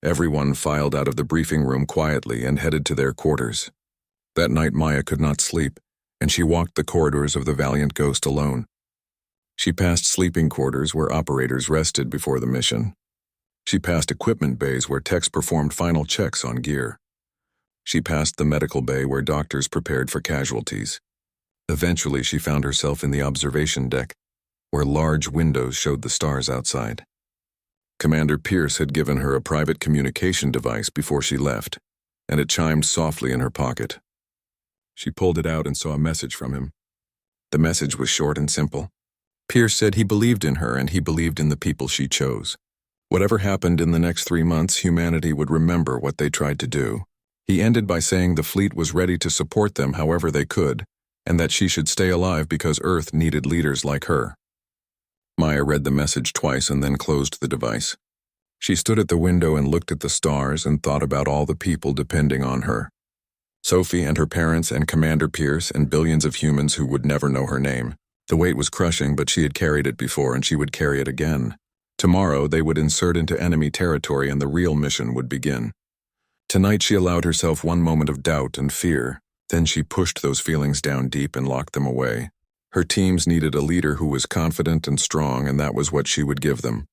Everyone filed out of the briefing room quietly and headed to their quarters. That night Maya could not sleep, and she walked the corridors of the Valiant Ghost alone. She passed sleeping quarters where operators rested before the mission. She passed equipment bays where techs performed final checks on gear. She passed the medical bay where doctors prepared for casualties. Eventually, she found herself in the observation deck, where large windows showed the stars outside. Commander Pierce had given her a private communication device before she left, and it chimed softly in her pocket. She pulled it out and saw a message from him. The message was short and simple. Pierce said he believed in her and he believed in the people she chose. Whatever happened in the next 3 months, humanity would remember what they tried to do. He ended by saying the fleet was ready to support them however they could, and that she should stay alive because Earth needed leaders like her. Maya read the message twice and then closed the device. She stood at the window and looked at the stars and thought about all the people depending on her. Sophie and her parents and Commander Pierce and billions of humans who would never know her name. The weight was crushing, but she had carried it before and she would carry it again. Tomorrow they would insert into enemy territory and the real mission would begin. Tonight she allowed herself one moment of doubt and fear, then she pushed those feelings down deep and locked them away. Her teams needed a leader who was confident and strong, and that was what she would give them.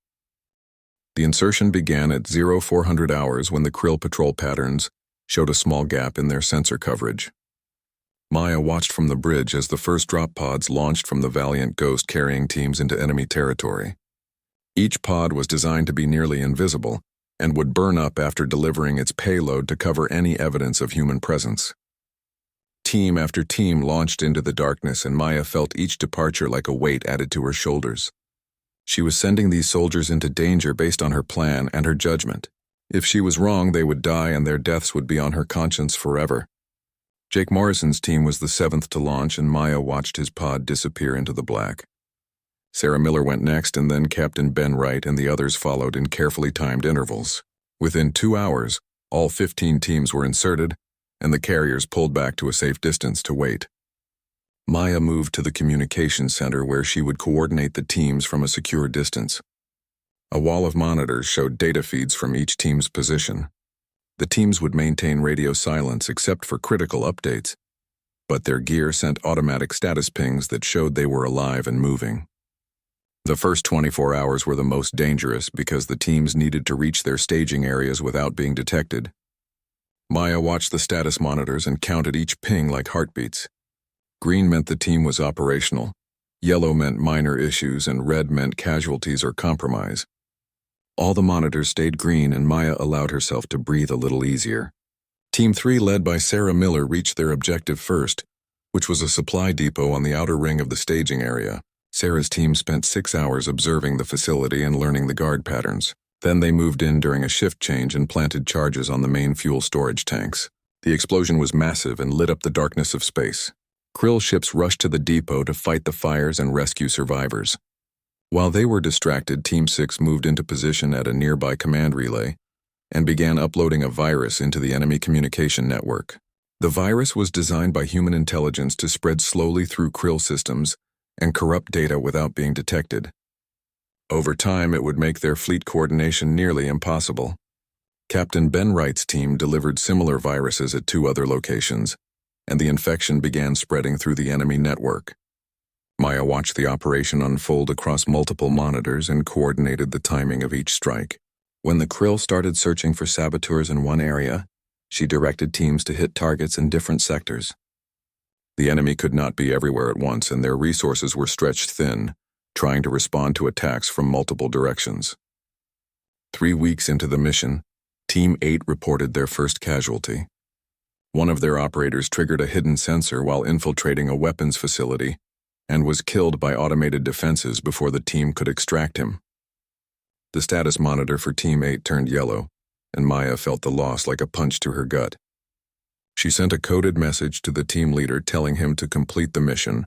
The insertion began at 0400 hours when the Krill patrol patterns showed a small gap in their sensor coverage. Maya watched from the bridge as the first drop pods launched from the Valiant Ghost carrying teams into enemy territory. Each pod was designed to be nearly invisible and would burn up after delivering its payload to cover any evidence of human presence. Team after team launched into the darkness, and Maya felt each departure like a weight added to her shoulders. She was sending these soldiers into danger based on her plan and her judgment. If she was wrong, they would die and their deaths would be on her conscience forever. Jake Morrison's team was the 7th to launch, and Maya watched his pod disappear into the black. Sarah Miller went next, and then Captain Ben Wright and the others followed in carefully timed intervals. Within 2 hours, all 15 teams were inserted, and the carriers pulled back to a safe distance to wait. Maya moved to the communications center where she would coordinate the teams from a secure distance. A wall of monitors showed data feeds from each team's position. The teams would maintain radio silence except for critical updates, but their gear sent automatic status pings that showed they were alive and moving. The first 24 hours were the most dangerous because the teams needed to reach their staging areas without being detected. Maya watched the status monitors and counted each ping like heartbeats. Green meant the team was operational, yellow meant minor issues, and red meant casualties or compromise. All the monitors stayed green, and Maya allowed herself to breathe a little easier. Team 3, led by Sarah Miller, reached their objective first, which was a supply depot on the outer ring of the staging area. Sarah's team spent 6 hours observing the facility and learning the guard patterns. Then they moved in during a shift change and planted charges on the main fuel storage tanks. The explosion was massive and lit up the darkness of space. Krill ships rushed to the depot to fight the fires and rescue survivors. While they were distracted, Team 6 moved into position at a nearby command relay and began uploading a virus into the enemy communication network. The virus was designed by human intelligence to spread slowly through Krill systems and corrupt data without being detected. Over time, it would make their fleet coordination nearly impossible. Captain Ben Wright's team delivered similar viruses at 2 other locations, and the infection began spreading through the enemy network. Maya watched the operation unfold across multiple monitors and coordinated the timing of each strike. When the Krill started searching for saboteurs in one area, she directed teams to hit targets in different sectors. The enemy could not be everywhere at once, and their resources were stretched thin, trying to respond to attacks from multiple directions. 3 weeks into the mission, Team 8 reported their first casualty. One of their operators triggered a hidden sensor while infiltrating a weapons facility and was killed by automated defenses before the team could extract him. The status monitor for Team 8 turned yellow, and Maya felt the loss like a punch to her gut. She sent a coded message to the team leader telling him to complete the mission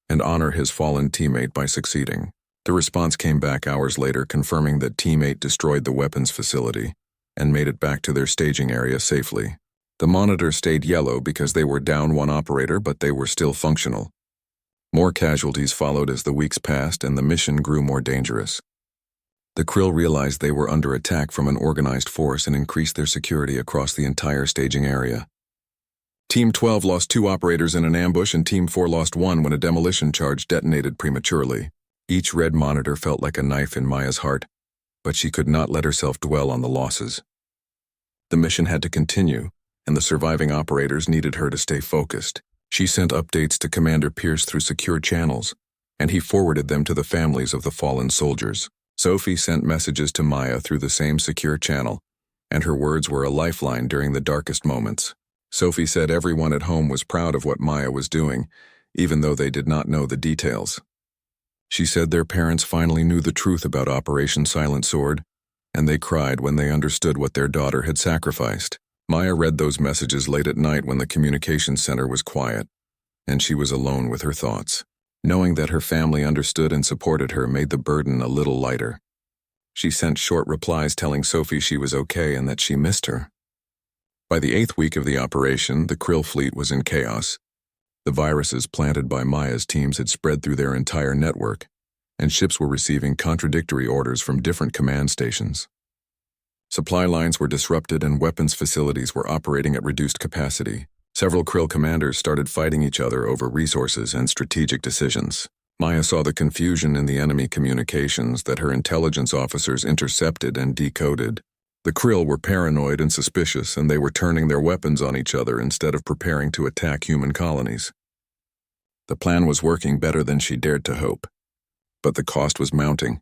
and honor his fallen teammate by succeeding. The response came back hours later, confirming that Team 8 destroyed the weapons facility and made it back to their staging area safely. The monitor stayed yellow because they were down one operator, but they were still functional. More casualties followed as the weeks passed, and the mission grew more dangerous. The Krill realized they were under attack from an organized force and increased their security across the entire staging area. Team 12 lost 2 operators in an ambush, and Team 4 lost 1 when a demolition charge detonated prematurely. Each red monitor felt like a knife in Maya's heart, but she could not let herself dwell on the losses. The mission had to continue, and the surviving operators needed her to stay focused. She sent updates to Commander Pierce through secure channels, and he forwarded them to the families of the fallen soldiers. Sophie sent messages to Maya through the same secure channel, and her words were a lifeline during the darkest moments. Sophie said everyone at home was proud of what Maya was doing, even though they did not know the details. She said their parents finally knew the truth about Operation Silent Sword, and they cried when they understood what their daughter had sacrificed. Maya read those messages late at night when the communications center was quiet, and she was alone with her thoughts. Knowing that her family understood and supported her made the burden a little lighter. She sent short replies telling Sophie she was okay and that she missed her. By the 8th week of the operation, the Krill fleet was in chaos. The viruses planted by Maya's teams had spread through their entire network, and ships were receiving contradictory orders from different command stations. Supply lines were disrupted and weapons facilities were operating at reduced capacity. Several Krill commanders started fighting each other over resources and strategic decisions. Maya saw the confusion in the enemy communications that her intelligence officers intercepted and decoded. The Krill were paranoid and suspicious, and they were turning their weapons on each other instead of preparing to attack human colonies. The plan was working better than she dared to hope, but the cost was mounting.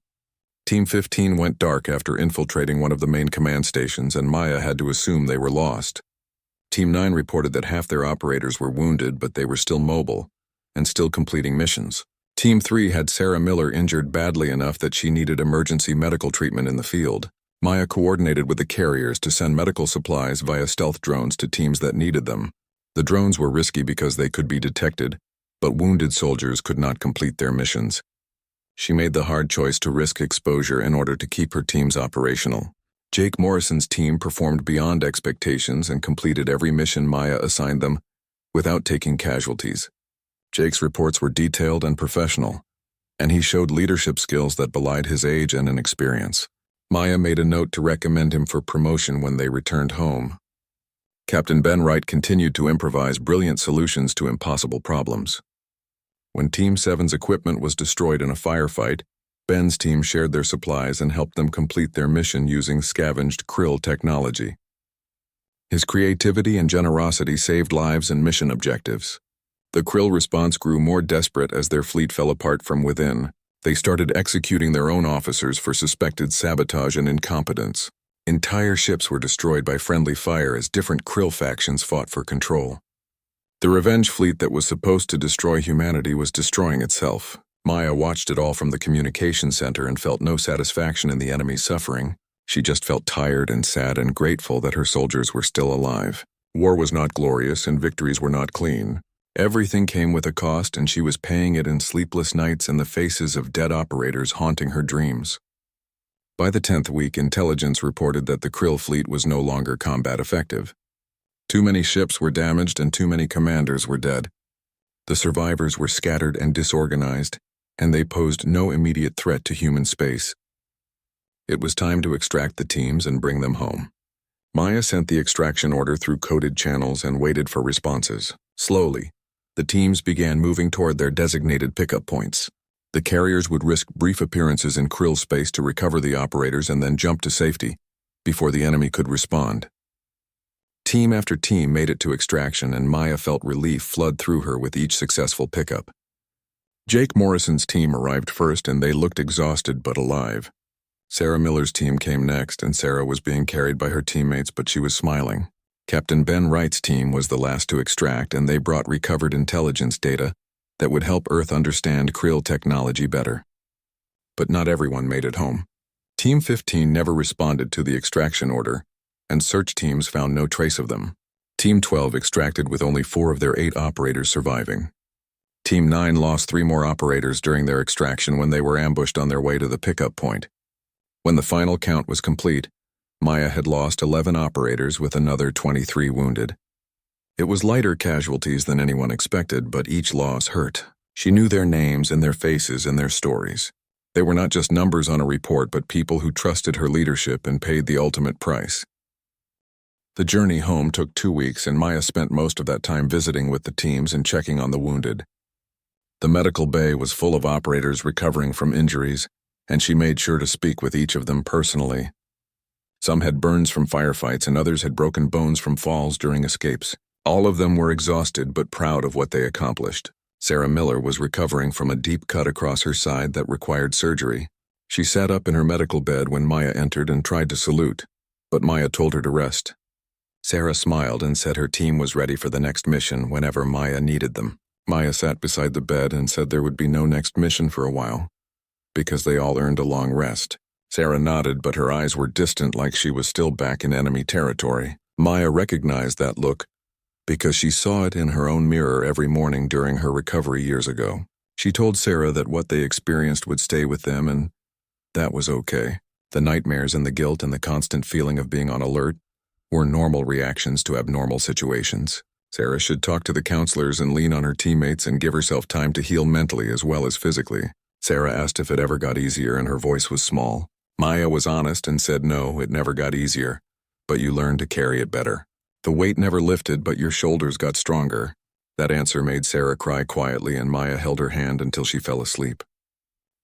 Team 15 went dark after infiltrating one of the main command stations, and Maya had to assume they were lost. Team 9 reported that half their operators were wounded, but they were still mobile and still completing missions. Team 3 had Sarah Miller injured badly enough that she needed emergency medical treatment in the field. Maya coordinated with the carriers to send medical supplies via stealth drones to teams that needed them. The drones were risky because they could be detected, but wounded soldiers could not complete their missions. She made the hard choice to risk exposure in order to keep her teams operational. Jake Morrison's team performed beyond expectations and completed every mission Maya assigned them without taking casualties. Jake's reports were detailed and professional, and he showed leadership skills that belied his age and inexperience. Maya made a note to recommend him for promotion when they returned home. Captain Ben Wright continued to improvise brilliant solutions to impossible problems. When Team 7's equipment was destroyed in a firefight, Ben's team shared their supplies and helped them complete their mission using scavenged Krill technology. His creativity and generosity saved lives and mission objectives. The Krill response grew more desperate as their fleet fell apart from within. They started executing their own officers for suspected sabotage and incompetence. Entire ships were destroyed by friendly fire as different Krill factions fought for control. The revenge fleet that was supposed to destroy humanity was destroying itself. Maya watched it all from the communication center and felt no satisfaction in the enemy's suffering. She just felt tired and sad and grateful that her soldiers were still alive. War was not glorious and victories were not clean. Everything came with a cost, and she was paying it in sleepless nights and the faces of dead operators haunting her dreams. By the 10th week, intelligence reported that the Krill fleet was no longer combat effective. Too many ships were damaged and too many commanders were dead. The survivors were scattered and disorganized, and they posed no immediate threat to human space. It was time to extract the teams and bring them home. Maya sent the extraction order through coded channels and waited for responses. Slowly, the teams began moving toward their designated pickup points. The carriers would risk brief appearances in Krill space to recover the operators and then jump to safety before the enemy could respond. Team after team made it to extraction, and Maya felt relief flood through her with each successful pickup. Jake Morrison's team arrived first, and they looked exhausted but alive. Sarah Miller's team came next, and Sarah was being carried by her teammates, but she was smiling. Captain Ben Wright's team was the last to extract, and they brought recovered intelligence data that would help Earth understand Krill technology better. But not everyone made it home. Team 15 never responded to the extraction order, and search teams found no trace of them. Team 12 extracted with only 4 of their 8 operators surviving. Team 9 lost 3 more operators during their extraction when they were ambushed on their way to the pickup point. When the final count was complete, Maya had lost 11 operators with another 23 wounded. It was lighter casualties than anyone expected, but each loss hurt. She knew their names and their faces and their stories. They were not just numbers on a report, but people who trusted her leadership and paid the ultimate price. The journey home took 2 weeks, and Maya spent most of that time visiting with the teams and checking on the wounded. The medical bay was full of operators recovering from injuries, and she made sure to speak with each of them personally. Some had burns from firefights, and others had broken bones from falls during escapes. All of them were exhausted but proud of what they accomplished. Sarah Miller was recovering from a deep cut across her side that required surgery. She sat up in her medical bed when Maya entered and tried to salute, but Maya told her to rest. Sarah smiled and said her team was ready for the next mission whenever Maya needed them. Maya sat beside the bed and said there would be no next mission for a while, because they all earned a long rest. Sarah nodded, but her eyes were distant, like she was still back in enemy territory. Maya recognized that look because she saw it in her own mirror every morning during her recovery years ago. She told Sarah that what they experienced would stay with them, and that was okay. The nightmares and the guilt and the constant feeling of being on alert were normal reactions to abnormal situations. Sarah should talk to the counselors and lean on her teammates and give herself time to heal mentally as well as physically. Sarah asked if it ever got easier, and her voice was small. Maya was honest and said no, it never got easier, but you learned to carry it better. The weight never lifted, but your shoulders got stronger. That answer made Sarah cry quietly, and Maya held her hand until she fell asleep.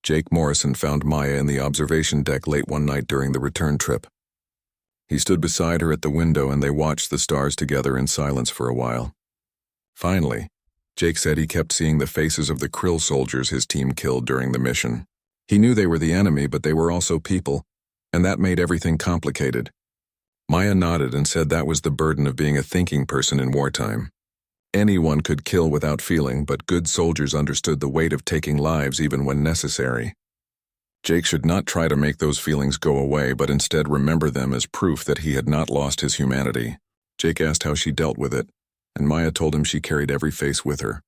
Jake Morrison found Maya in the observation deck late one night during the return trip. He stood beside her at the window and they watched the stars together in silence for a while. Finally, Jake said he kept seeing the faces of the Krill soldiers his team killed during the mission. He knew they were the enemy, but they were also people, and that made everything complicated. Maya nodded and said that was the burden of being a thinking person in wartime. Anyone could kill without feeling, but good soldiers understood the weight of taking lives even when necessary. Jake should not try to make those feelings go away, but instead remember them as proof that he had not lost his humanity. Jake asked how she dealt with it, and Maya told him she carried every face with her.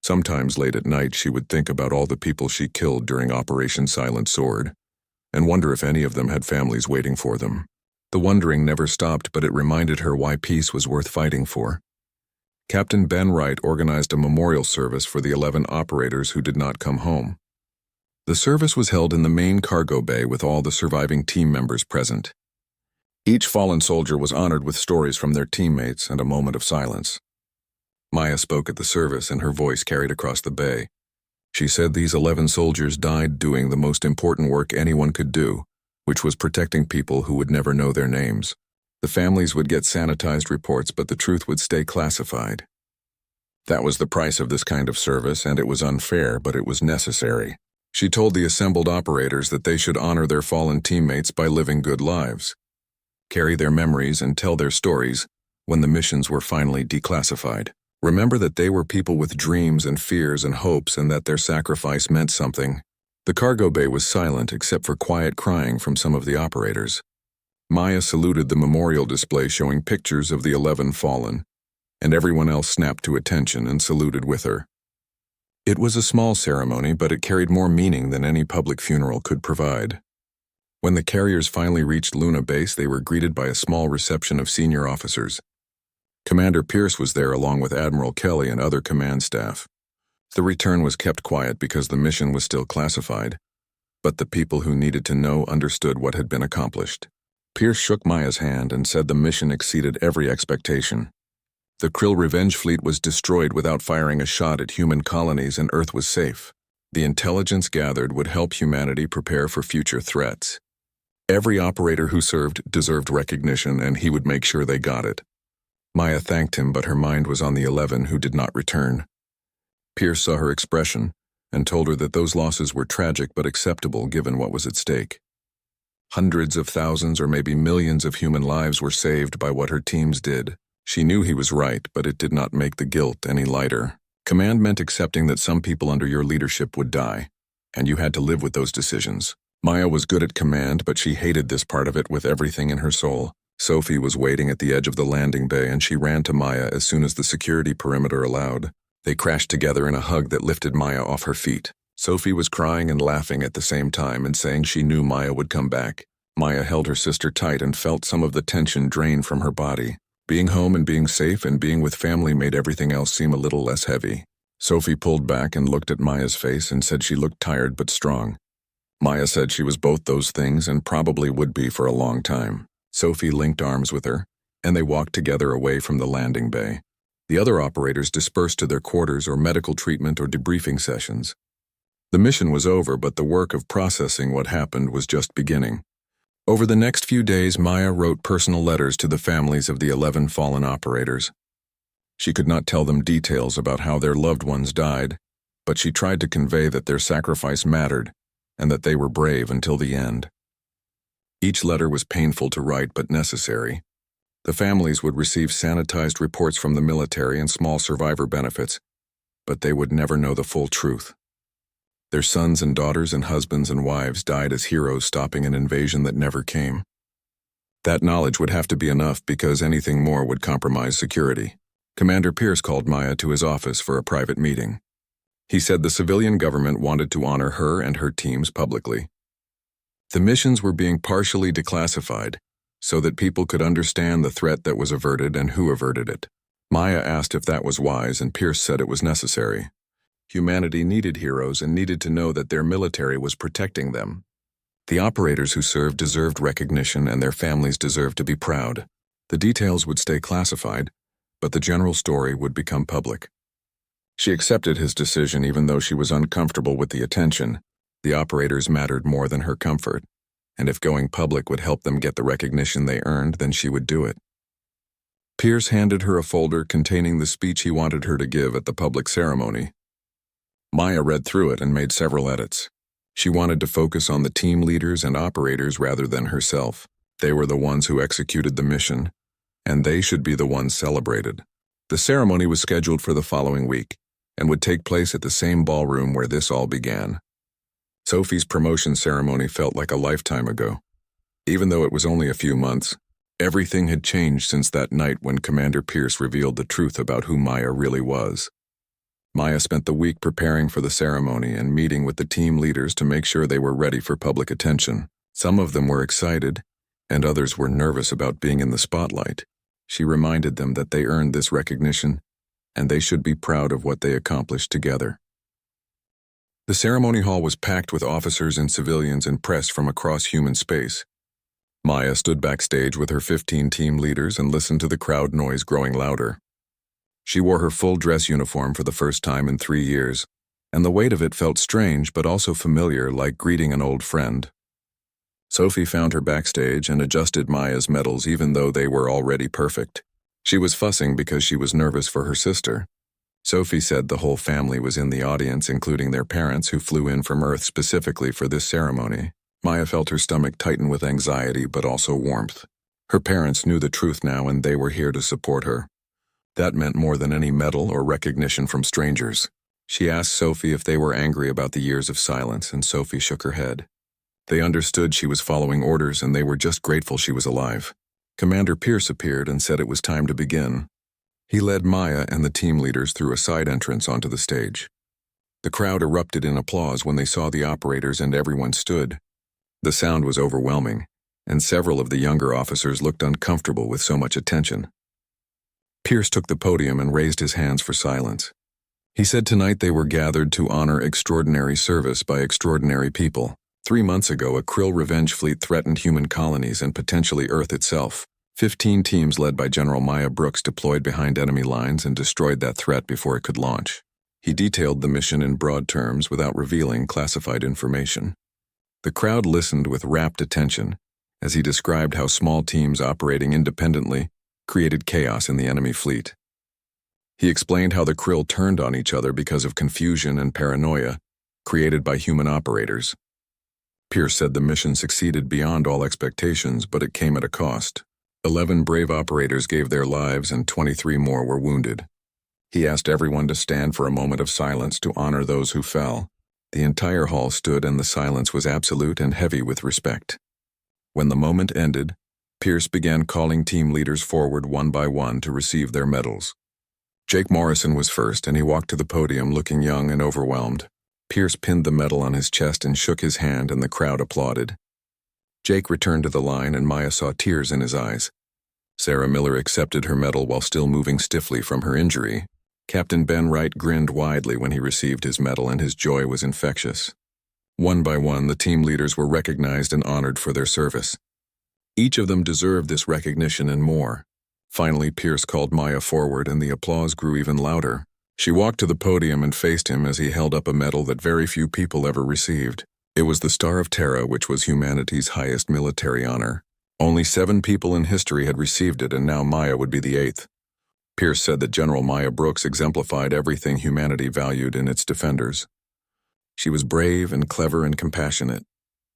Sometimes late at night she would think about all the people she killed during Operation Silent Sword, and wonder if any of them had families waiting for them. The wondering never stopped, but it reminded her why peace was worth fighting for. Captain Ben Wright organized a memorial service for the 11 operators who did not come home. The service was held in the main cargo bay with all the surviving team members present. Each fallen soldier was honored with stories from their teammates and a moment of silence. Maya spoke at the service and her voice carried across the bay. She said these 11 soldiers died doing the most important work anyone could do, which was protecting people who would never know their names. The families would get sanitized reports, but the truth would stay classified. That was the price of this kind of service, and it was unfair, but it was necessary. She told the assembled operators that they should honor their fallen teammates by living good lives, carry their memories and tell their stories when the missions were finally declassified. Remember that they were people with dreams and fears and hopes, and that their sacrifice meant something. The cargo bay was silent except for quiet crying from some of the operators. Maya saluted the memorial display showing pictures of the 11 fallen, and everyone else snapped to attention and saluted with her. It was a small ceremony, but it carried more meaning than any public funeral could provide. When the carriers finally reached Luna Base, they were greeted by a small reception of senior officers. Commander Pierce was there along with Admiral Kelly and other command staff. The return was kept quiet because the mission was still classified, but the people who needed to know understood what had been accomplished. Pierce shook Maya's hand and said the mission exceeded every expectation. The Krill revenge fleet was destroyed without firing a shot at human colonies, and Earth was safe. The intelligence gathered would help humanity prepare for future threats. Every operator who served deserved recognition, and he would make sure they got it. Maya thanked him, but her mind was on the 11 who did not return. Pierce saw her expression and told her that those losses were tragic but acceptable given what was at stake. Hundreds of thousands or maybe millions of human lives were saved by what her teams did. She knew he was right, but it did not make the guilt any lighter. Command meant accepting that some people under your leadership would die, and you had to live with those decisions. Maya was good at command, but she hated this part of it with everything in her soul. Sophie was waiting at the edge of the landing bay, and she ran to Maya as soon as the security perimeter allowed. They crashed together in a hug that lifted Maya off her feet. Sophie was crying and laughing at the same time and saying she knew Maya would come back. Maya held her sister tight and felt some of the tension drain from her body. Being home and being safe and being with family made everything else seem a little less heavy. Sophie pulled back and looked at Maya's face and said she looked tired but strong. Maya said she was both those things and probably would be for a long time. Sophie linked arms with her, and they walked together away from the landing bay. The other operators dispersed to their quarters or medical treatment or debriefing sessions. The mission was over, but the work of processing what happened was just beginning. Over the next few days, Maya wrote personal letters to the families of the 11 fallen operators. She could not tell them details about how their loved ones died, but she tried to convey that their sacrifice mattered and that they were brave until the end. Each letter was painful to write but necessary. The families would receive sanitized reports from the military and small survivor benefits, but they would never know the full truth. Their sons and daughters and husbands and wives died as heroes stopping an invasion that never came. That knowledge would have to be enough because anything more would compromise security. Commander Pierce called Maya to his office for a private meeting. He said the civilian government wanted to honor her and her teams publicly. The missions were being partially declassified so that people could understand the threat that was averted and who averted it. Maya asked if that was wise, and Pierce said it was necessary. Humanity needed heroes and needed to know that their military was protecting them. The operators who served deserved recognition and their families deserved to be proud. The details would stay classified, but the general story would become public. She accepted his decision even though she was uncomfortable with the attention. The operators mattered more than her comfort, and if going public would help them get the recognition they earned, then she would do it. Pierce handed her a folder containing the speech he wanted her to give at the public ceremony. Maya read through it and made several edits. She wanted to focus on the team leaders and operators rather than herself. They were the ones who executed the mission, and they should be the ones celebrated. The ceremony was scheduled for the following week and would take place at the same ballroom where this all began. Sophie's promotion ceremony felt like a lifetime ago. Even though it was only a few months, everything had changed since that night when Commander Pierce revealed the truth about who Maya really was. Maya spent the week preparing for the ceremony and meeting with the team leaders to make sure they were ready for public attention. Some of them were excited, and others were nervous about being in the spotlight. She reminded them that they earned this recognition, and they should be proud of what they accomplished together. The ceremony hall was packed with officers and civilians and press from across human space. Maya stood backstage with her 15 team leaders and listened to the crowd noise growing louder. She wore her full dress uniform for the first time in 3 years, and the weight of it felt strange but also familiar, like greeting an old friend. Sophie found her backstage and adjusted Maya's medals even though they were already perfect. She was fussing because she was nervous for her sister. Sophie said the whole family was in the audience, including their parents who flew in from Earth specifically for this ceremony. Maya felt her stomach tighten with anxiety but also warmth. Her parents knew the truth now and they were here to support her. That meant more than any medal or recognition from strangers. She asked Sophie if they were angry about the years of silence, and Sophie shook her head. They understood she was following orders and they were just grateful she was alive. Commander Pierce appeared and said it was time to begin. He led Maya and the team leaders through a side entrance onto the stage. The crowd erupted in applause when they saw the operators and everyone stood. The sound was overwhelming, and several of the younger officers looked uncomfortable with so much attention. Pierce took the podium and raised his hands for silence. He said tonight they were gathered to honor extraordinary service by extraordinary people. 3 months ago, a Krill revenge fleet threatened human colonies and potentially Earth itself. 15 teams led by General Maya Brooks deployed behind enemy lines and destroyed that threat before it could launch. He detailed the mission in broad terms without revealing classified information. The crowd listened with rapt attention as he described how small teams operating independently created chaos in the enemy fleet. He explained how the Krill turned on each other because of confusion and paranoia created by human operators. Pierce said the mission succeeded beyond all expectations, but it came at a cost. 11 brave operators gave their lives and 23 more were wounded. He asked everyone to stand for a moment of silence to honor those who fell. The entire hall stood and the silence was absolute and heavy with respect. When the moment ended, Pierce began calling team leaders forward one by one to receive their medals. Jake Morrison was first and he walked to the podium looking young and overwhelmed. Pierce pinned the medal on his chest and shook his hand and the crowd applauded. Jake returned to the line and Maya saw tears in his eyes. Sarah Miller accepted her medal while still moving stiffly from her injury. Captain Ben Wright grinned widely when he received his medal and his joy was infectious. One by one, the team leaders were recognized and honored for their service. Each of them deserved this recognition and more. Finally, Pierce called Maya forward and the applause grew even louder. She walked to the podium and faced him as he held up a medal that very few people ever received. It was the Star of Terra, which was humanity's highest military honor. Only 7 people in history had received it, and now Maya would be the 8th. Pierce said that General Maya Brooks exemplified everything humanity valued in its defenders. She was brave and clever and compassionate.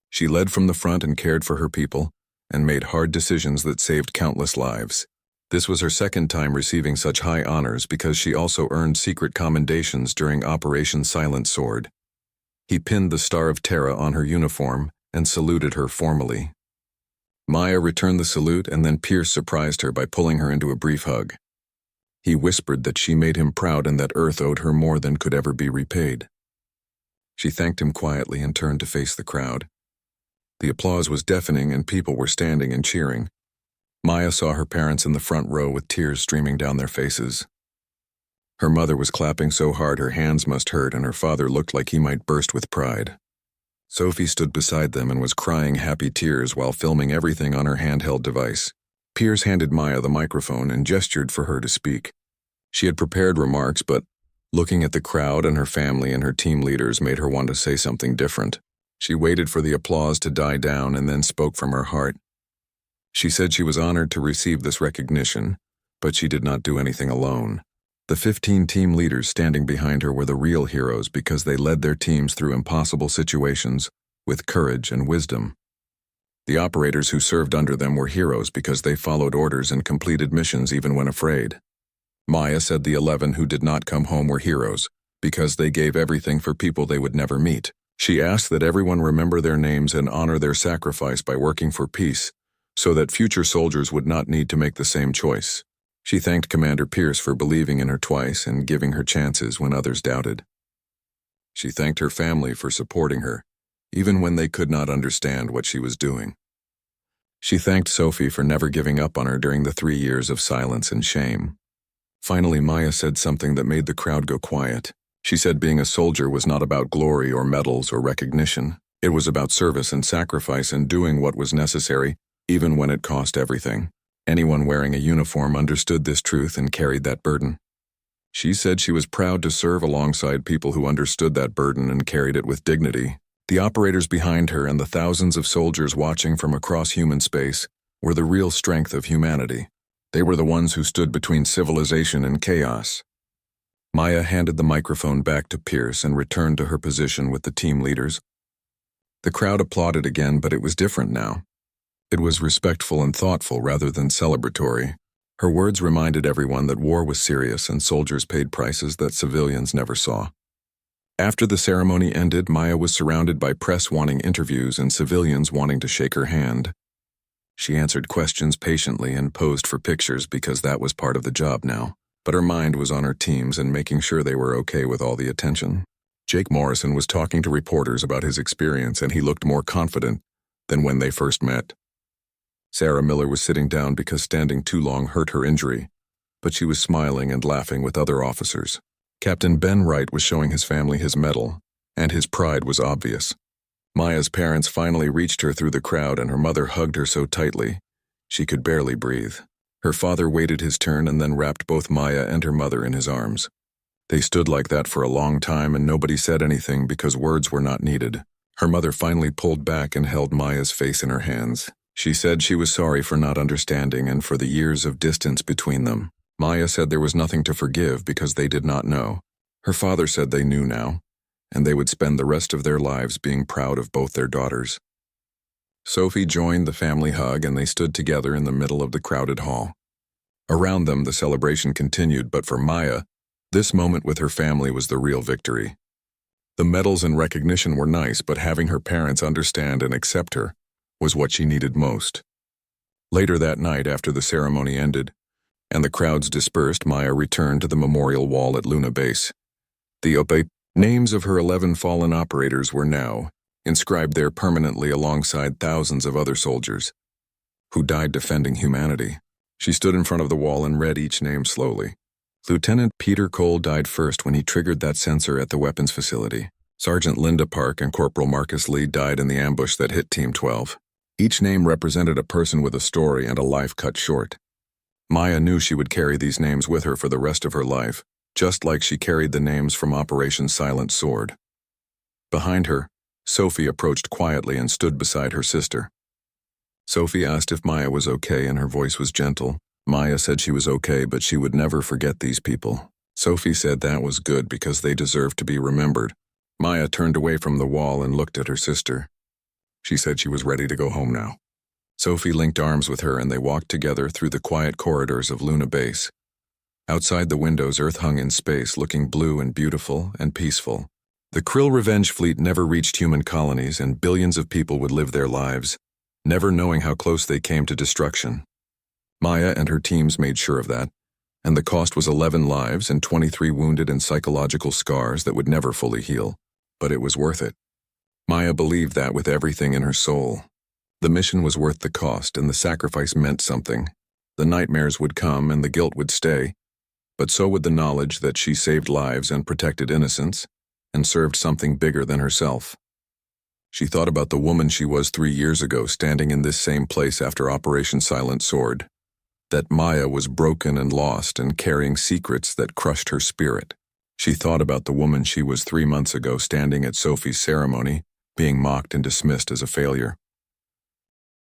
She led from the front and cared for her people, and made hard decisions that saved countless lives. This was her second time receiving such high honors because she also earned secret commendations during Operation Silent Sword. He pinned the Star of Terra on her uniform and saluted her formally. Maya returned the salute and then Pierce surprised her by pulling her into a brief hug. He whispered that she made him proud and that Earth owed her more than could ever be repaid. She thanked him quietly and turned to face the crowd. The applause was deafening and people were standing and cheering. Maya saw her parents in the front row with tears streaming down their faces. Her mother was clapping so hard her hands must hurt and her father looked like he might burst with pride. Sophie stood beside them and was crying happy tears while filming everything on her handheld device. Pierce handed Maya the microphone and gestured for her to speak. She had prepared remarks, but looking at the crowd and her family and her team leaders made her want to say something different. She waited for the applause to die down and then spoke from her heart. She said she was honored to receive this recognition, but she did not do anything alone. The 15 team leaders standing behind her were the real heroes because they led their teams through impossible situations with courage and wisdom. The operators who served under them were heroes because they followed orders and completed missions even when afraid. Maya said the 11 who did not come home were heroes because they gave everything for people they would never meet. She asked that everyone remember their names and honor their sacrifice by working for peace, so that future soldiers would not need to make the same choice. She thanked Commander Pierce for believing in her twice and giving her chances when others doubted. She thanked her family for supporting her, even when they could not understand what she was doing. She thanked Sophie for never giving up on her during the 3 years of silence and shame. Finally, Maya said something that made the crowd go quiet. She said being a soldier was not about glory or medals or recognition. It was about service and sacrifice and doing what was necessary, even when it cost everything. Anyone wearing a uniform understood this truth and carried that burden. She said she was proud to serve alongside people who understood that burden and carried it with dignity. The operators behind her and the thousands of soldiers watching from across human space were the real strength of humanity. They were the ones who stood between civilization and chaos. Maya handed the microphone back to Pierce and returned to her position with the team leaders. The crowd applauded again, but it was different now. It was respectful and thoughtful rather than celebratory. Her words reminded everyone that war was serious and soldiers paid prices that civilians never saw. After the ceremony ended, Maya was surrounded by press wanting interviews and civilians wanting to shake her hand. She answered questions patiently and posed for pictures because that was part of the job now. But her mind was on her teams and making sure they were okay with all the attention. Jake Morrison was talking to reporters about his experience, and he looked more confident than when they first met. Sarah Miller was sitting down because standing too long hurt her injury, but she was smiling and laughing with other officers. Captain Ben Wright was showing his family his medal, and his pride was obvious. Maya's parents finally reached her through the crowd, and her mother hugged her so tightly she could barely breathe. Her father waited his turn and then wrapped both Maya and her mother in his arms. They stood like that for a long time, and nobody said anything because words were not needed. Her mother finally pulled back and held Maya's face in her hands. She said she was sorry for not understanding and for the years of distance between them. Maya said there was nothing to forgive because they did not know. Her father said they knew now, and they would spend the rest of their lives being proud of both their daughters. Sophie joined the family hug, and they stood together in the middle of the crowded hall. Around them, the celebration continued, but for Maya, this moment with her family was the real victory. The medals and recognition were nice, but having her parents understand and accept her was what she needed most. Later that night, after the ceremony ended, and the crowds dispersed, Maya returned to the memorial wall at Luna Base. The names of her 11 fallen operators were now inscribed there permanently alongside thousands of other soldiers who died defending humanity. She stood in front of the wall and read each name slowly. Lieutenant Peter Cole died first when he triggered that sensor at the weapons facility. Sergeant Linda Park and Corporal Marcus Lee died in the ambush that hit Team 12. Each name represented a person with a story and a life cut short. Maya knew she would carry these names with her for the rest of her life, just like she carried the names from Operation Silent Sword. Behind her, Sophie approached quietly and stood beside her sister. Sophie asked if Maya was okay, and her voice was gentle. Maya said she was okay, but she would never forget these people. Sophie said that was good because they deserved to be remembered. Maya turned away from the wall and looked at her sister. She said she was ready to go home now. Sophie linked arms with her, and they walked together through the quiet corridors of Luna Base. Outside the windows, Earth hung in space, looking blue and beautiful and peaceful. The Krill revenge fleet never reached human colonies, and billions of people would live their lives, never knowing how close they came to destruction. Maya and her teams made sure of that, and the cost was 11 lives and 23 wounded and psychological scars that would never fully heal. But it was worth it. Maya believed that with everything in her soul. The mission was worth the cost, and the sacrifice meant something. The nightmares would come and the guilt would stay, but so would the knowledge that she saved lives and protected innocence, and served something bigger than herself. She thought about the woman she was 3 years ago standing in this same place after Operation Silent Sword. That Maya was broken and lost and carrying secrets that crushed her spirit. She thought about the woman she was 3 months ago standing at Sophie's ceremony, being mocked and dismissed as a failure.